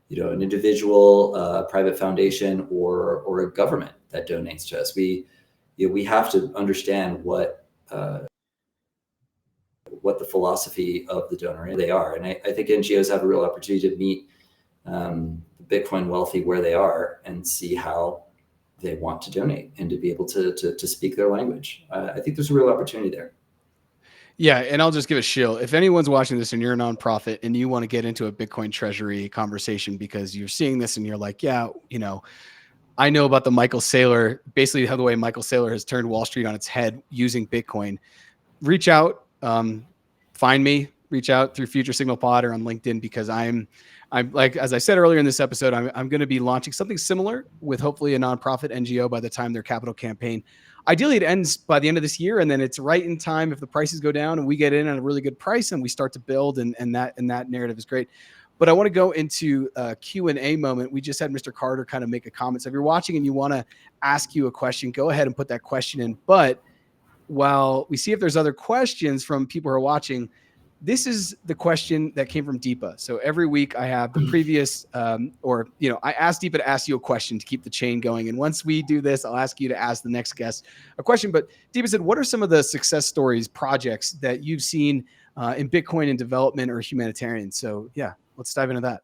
Speaker 2: an individual, private foundation, or a government that donates to us. We have to understand what the philosophy of the donor they are. And I think NGOs have a real opportunity to meet Bitcoin wealthy where they are and see how they want to donate and to be able to speak their language. I think there's a real opportunity there.
Speaker 1: Yeah. And I'll just give a shill. If anyone's watching this and you're a nonprofit and you want to get into a Bitcoin treasury conversation because you're seeing this and you're like, yeah, I know about the Michael Saylor, basically how the way Michael Saylor has turned Wall Street on its head using Bitcoin, reach out, find me, reach out through Future Signal Pod or on LinkedIn, because I'm like, as I said earlier in this episode, I'm going to be launching something similar with hopefully a nonprofit NGO by the time their capital campaign. Ideally, it ends by the end of this year, and then it's right in time if the prices go down and we get in at a really good price and we start to build, and that narrative is great. But I want to go into a Q&A moment. We just had Mr. Carter kind of make a comment. So if you're watching and you want to ask you a question, go ahead and put that question in. But while we see if there's other questions from people who are watching, this is the question that came from Deepa. So every week I have the previous, I asked Deepa to ask you a question to keep the chain going. And once we do this, I'll ask you to ask the next guest a question. But Deepa said, what are some of the success stories, projects that you've seen in Bitcoin in development or humanitarian? So yeah, let's dive into that.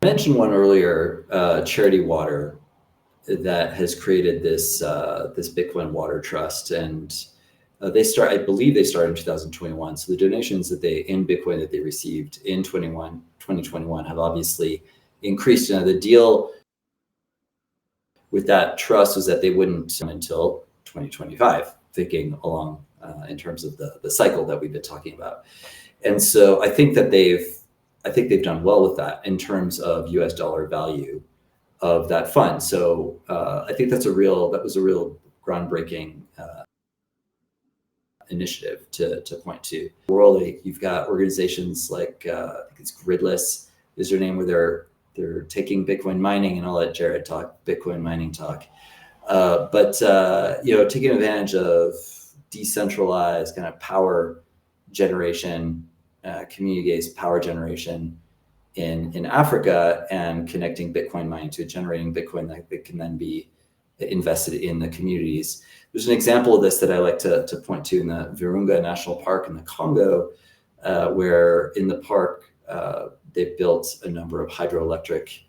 Speaker 2: I mentioned one earlier, Charity Water, that has created this Bitcoin Water Trust, and I believe they started in 2021. So the donations in Bitcoin that they received in 2021 have obviously increased. Now the deal with that trust was that they wouldn't until 2025, thinking along in terms of the cycle that we've been talking about. And so I think they've done well with that in terms of US dollar value of that fund. So I think that was a real groundbreaking initiative to point to. World, you've got organizations like I think it's Gridless is their name, where they're taking Bitcoin mining, and I'll let Jarrett talk Bitcoin mining talk. But taking advantage of decentralized kind of power generation, community-based power generation in Africa, and connecting Bitcoin mining to generating Bitcoin that can then be invested in the communities. There's an example of this that I like to point to in the Virunga National Park in the Congo, where in the park they've built a number of hydroelectric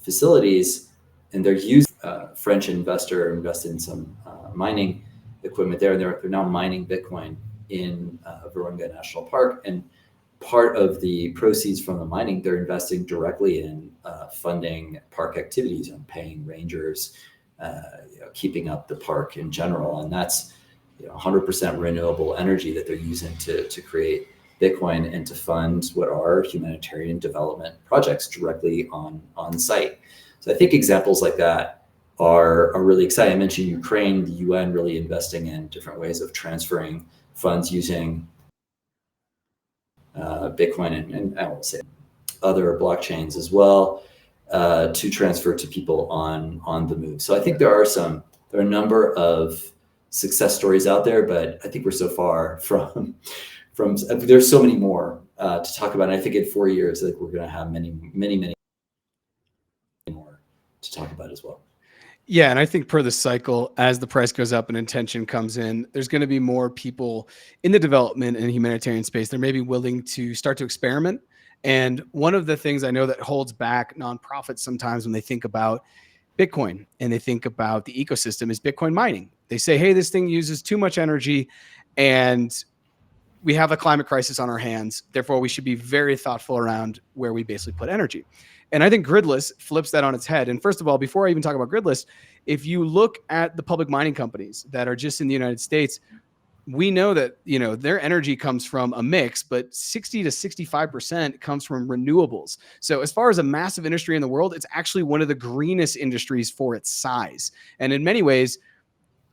Speaker 2: facilities, and they're using French investor invested in some mining equipment there, and they're now mining Bitcoin in Virunga National Park. And part of the proceeds from the mining, they're investing directly in funding park activities and paying rangers, keeping up the park in general. And that's 100% renewable energy that they're using to create Bitcoin and to fund what are humanitarian development projects directly on site. So I think examples like that are really exciting. I mentioned Ukraine, the UN really investing in different ways of transferring funds using Bitcoin and I will say other blockchains as well, to transfer to people on the move. So I think there are a number of success stories out there, but I think we're so far from there's so many more to talk about. And I think in 4 years, I think we're going to have many more to talk about as well.
Speaker 1: Yeah, and I think per the cycle, as the price goes up and intention comes in, there's going to be more people in the development and humanitarian space. They're maybe willing to start to experiment. And one of the things I know that holds back nonprofits sometimes when they think about Bitcoin and they think about the ecosystem is Bitcoin mining. They say, hey, this thing uses too much energy and we have a climate crisis on our hands. Therefore, we should be very thoughtful around where we basically put energy. And I think Gridless flips that on its head. And first of all, before I even talk about Gridless, if you look at the public mining companies that are just in the United States, we know that their energy comes from a mix, but 60 to 65% comes from renewables. So as far as a massive industry in the world, it's actually one of the greenest industries for its size. And in many ways,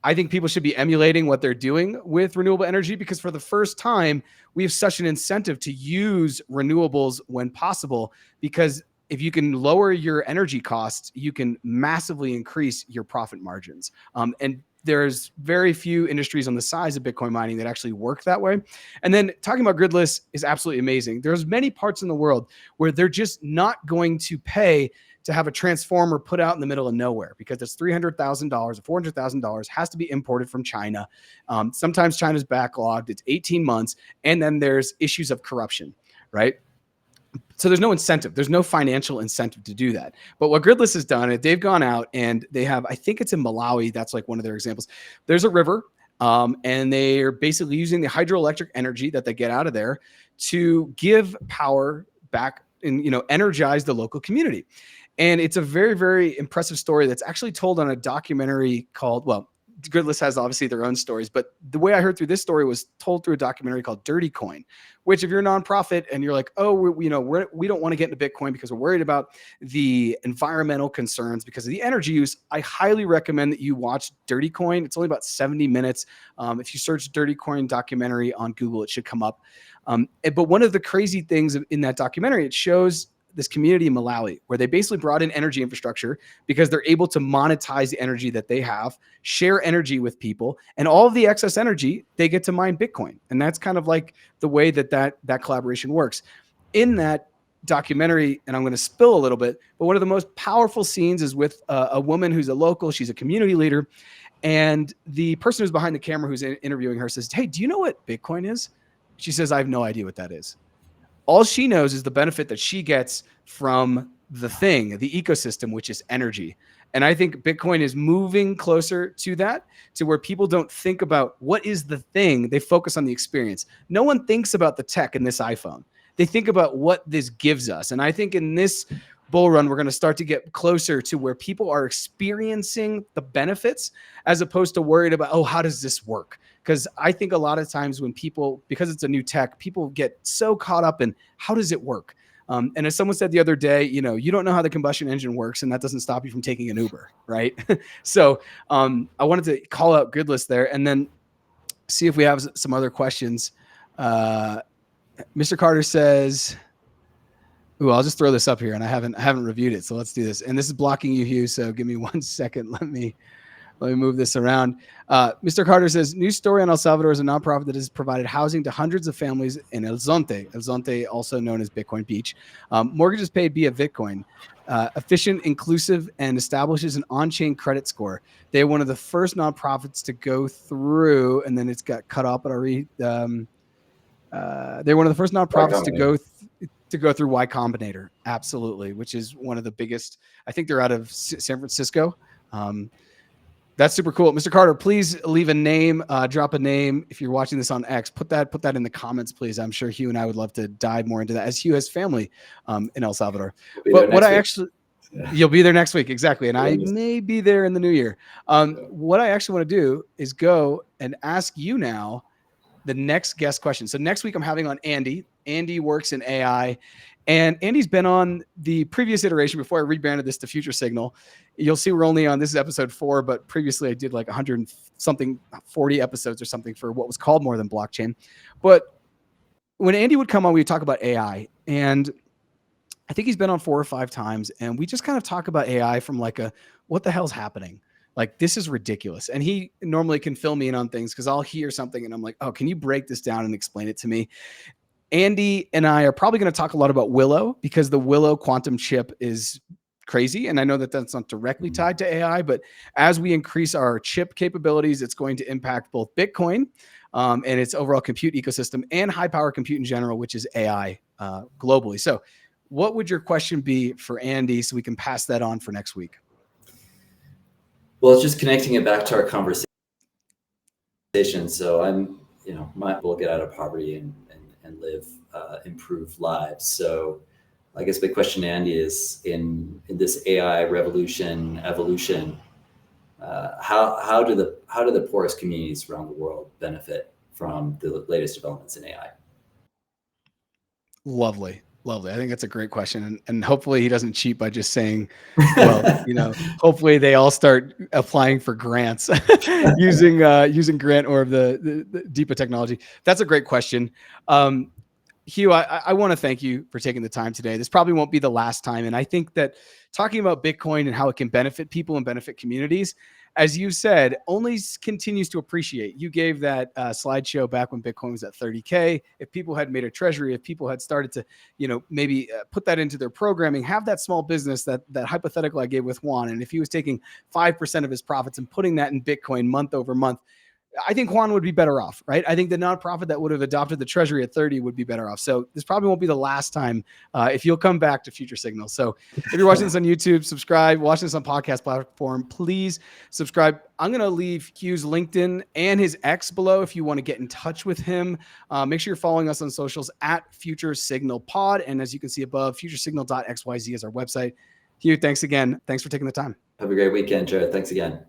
Speaker 1: I think people should be emulating what they're doing with renewable energy, because for the first time, we have such an incentive to use renewables when possible, because if you can lower your energy costs, you can massively increase your profit margins. And there's very few industries on the size of Bitcoin mining that actually work that way. And then talking about Gridless is absolutely amazing. There's many parts in the world where they're just not going to pay to have a transformer put out in the middle of nowhere, because it's $300,000 or $400,000 has to be imported from China. Sometimes China's backlogged, it's 18 months. And then there's issues of corruption, right? So there's no incentive. There's no financial incentive to do that. But what Gridless has done, they've gone out and they have, I think it's in Malawi. That's like one of their examples. There's a river, and they're basically using the hydroelectric energy that they get out of there to give power back and, energize the local community. And it's a very, very impressive story that's actually told on a documentary called, well, Gridless has obviously their own stories, but the way I heard through this story was told through a documentary called Dirty Coin, which if you're a nonprofit and you're like, oh, we don't want to get into Bitcoin because we're worried about the environmental concerns because of the energy use, I highly recommend that you watch Dirty Coin. It's only about 70 minutes. If you search Dirty Coin documentary on Google, it should come up. But one of the crazy things in that documentary, it shows this community in Malawi where they basically brought in energy infrastructure because they're able to monetize the energy that they have, share energy with people, and all of the excess energy, they get to mine Bitcoin. And that's kind of like the way that collaboration works. In that documentary, and I'm going to spill a little bit, but one of the most powerful scenes is with a woman who's a local, she's a community leader. And the person who's behind the camera who's interviewing her says, hey, do you know what Bitcoin is? She says, I have no idea what that is. All she knows is the benefit that she gets from the thing, the ecosystem, which is energy. And I think Bitcoin is moving closer to that, to where people don't think about what is the thing. They focus on the experience. No one thinks about the tech in this iPhone. They think about what this gives us. And I think in this bull run, we're going to start to get closer to where people are experiencing the benefits as opposed to worried about, oh, how does this work? Because I think a lot of times when people, because it's a new tech, people get so caught up in how does it work? And as someone said the other day, you don't know how the combustion engine works, and that doesn't stop you from taking an Uber, right? So I wanted to call out Goodless there, and then see if we have some other questions. Mr. Carter says, "Ooh, I'll just throw this up here, and I haven't reviewed it, so let's do this." And this is blocking you, Hugh. So give me 1 second. Let me move this around. Mr. Carter says, "New story on El Salvador is a nonprofit that has provided housing to hundreds of families in El Zonte. El Zonte, also known as Bitcoin Beach. Mortgages paid via Bitcoin. Efficient, inclusive, and establishes an on-chain credit score. They're one of the first nonprofits to go through," and then it's got cut off, but I'll read. They're one of the first nonprofits to go through Y Combinator. Absolutely, which is one of the biggest. I think they're out of San Francisco. That's super cool. Mr. Carter, please leave a name, drop a name. If you're watching this on X, put that in the comments, please. I'm sure Hugh and I would love to dive more into that, as Hugh has family in El Salvador. But what I actually, you'll be there next week. Exactly. And I may be there in the new year. What I actually want to do is go and ask you now the next guest question. So next week I'm having on Andy. Andy works in AI, and Andy's been on the previous iteration before I rebranded this to Future Signal. You'll see we're only on, this is episode 4, but previously I did like 100 something, 40 episodes or something for what was called More Than Blockchain. But when Andy would come on, we would talk about AI, and I think he's been on 4 or 5 times, and we just kind of talk about AI from like what the hell's happening? Like, this is ridiculous. And he normally can fill me in on things because I'll hear something and I'm like, oh, can you break this down and explain it to me? Andy and I are probably going to talk a lot about Willow, because the Willow quantum chip is crazy. And I know that that's not directly tied to AI, but as we increase our chip capabilities, it's going to impact both Bitcoin and its overall compute ecosystem, and high power compute in general, which is AI globally. So what would your question be for Andy, so we can pass that on for next week?
Speaker 2: Well, it's just connecting it back to our conversation. So we'll get out of poverty and live improved lives. So I guess my question, Andy, is in this AI evolution, how do the poorest communities around the world benefit from the latest developments in AI?
Speaker 1: Lovely. I think that's a great question. And hopefully he doesn't cheat by just saying, well, hopefully they all start applying for grants using Grant or the DEPA technology. That's a great question. Hugh, I want to thank you for taking the time today. This probably won't be the last time. And I think that talking about Bitcoin and how it can benefit people and benefit communities, as you said, only continues to appreciate. You gave that slideshow back when Bitcoin was at 30K. If people had made a treasury, if people had started to, maybe put that into their programming, have that small business, that hypothetical I gave with Juan, and if he was taking 5% of his profits and putting that in Bitcoin month over month, I think Juan would be better off, right? I think the nonprofit that would have adopted the treasury at 30 would be better off. So this probably won't be the last time if you'll come back to Future Signal. So if you're watching this on YouTube, subscribe. Watching this on podcast platform, please subscribe. I'm going to leave Hugh's LinkedIn and his X below if you want to get in touch with him. Make sure you're following us on socials at Future Signal Pod. And as you can see above, futuresignal.xyz is our website. Hugh, thanks again. Thanks for taking the time.
Speaker 2: Have a great weekend, Jarrett. Thanks again.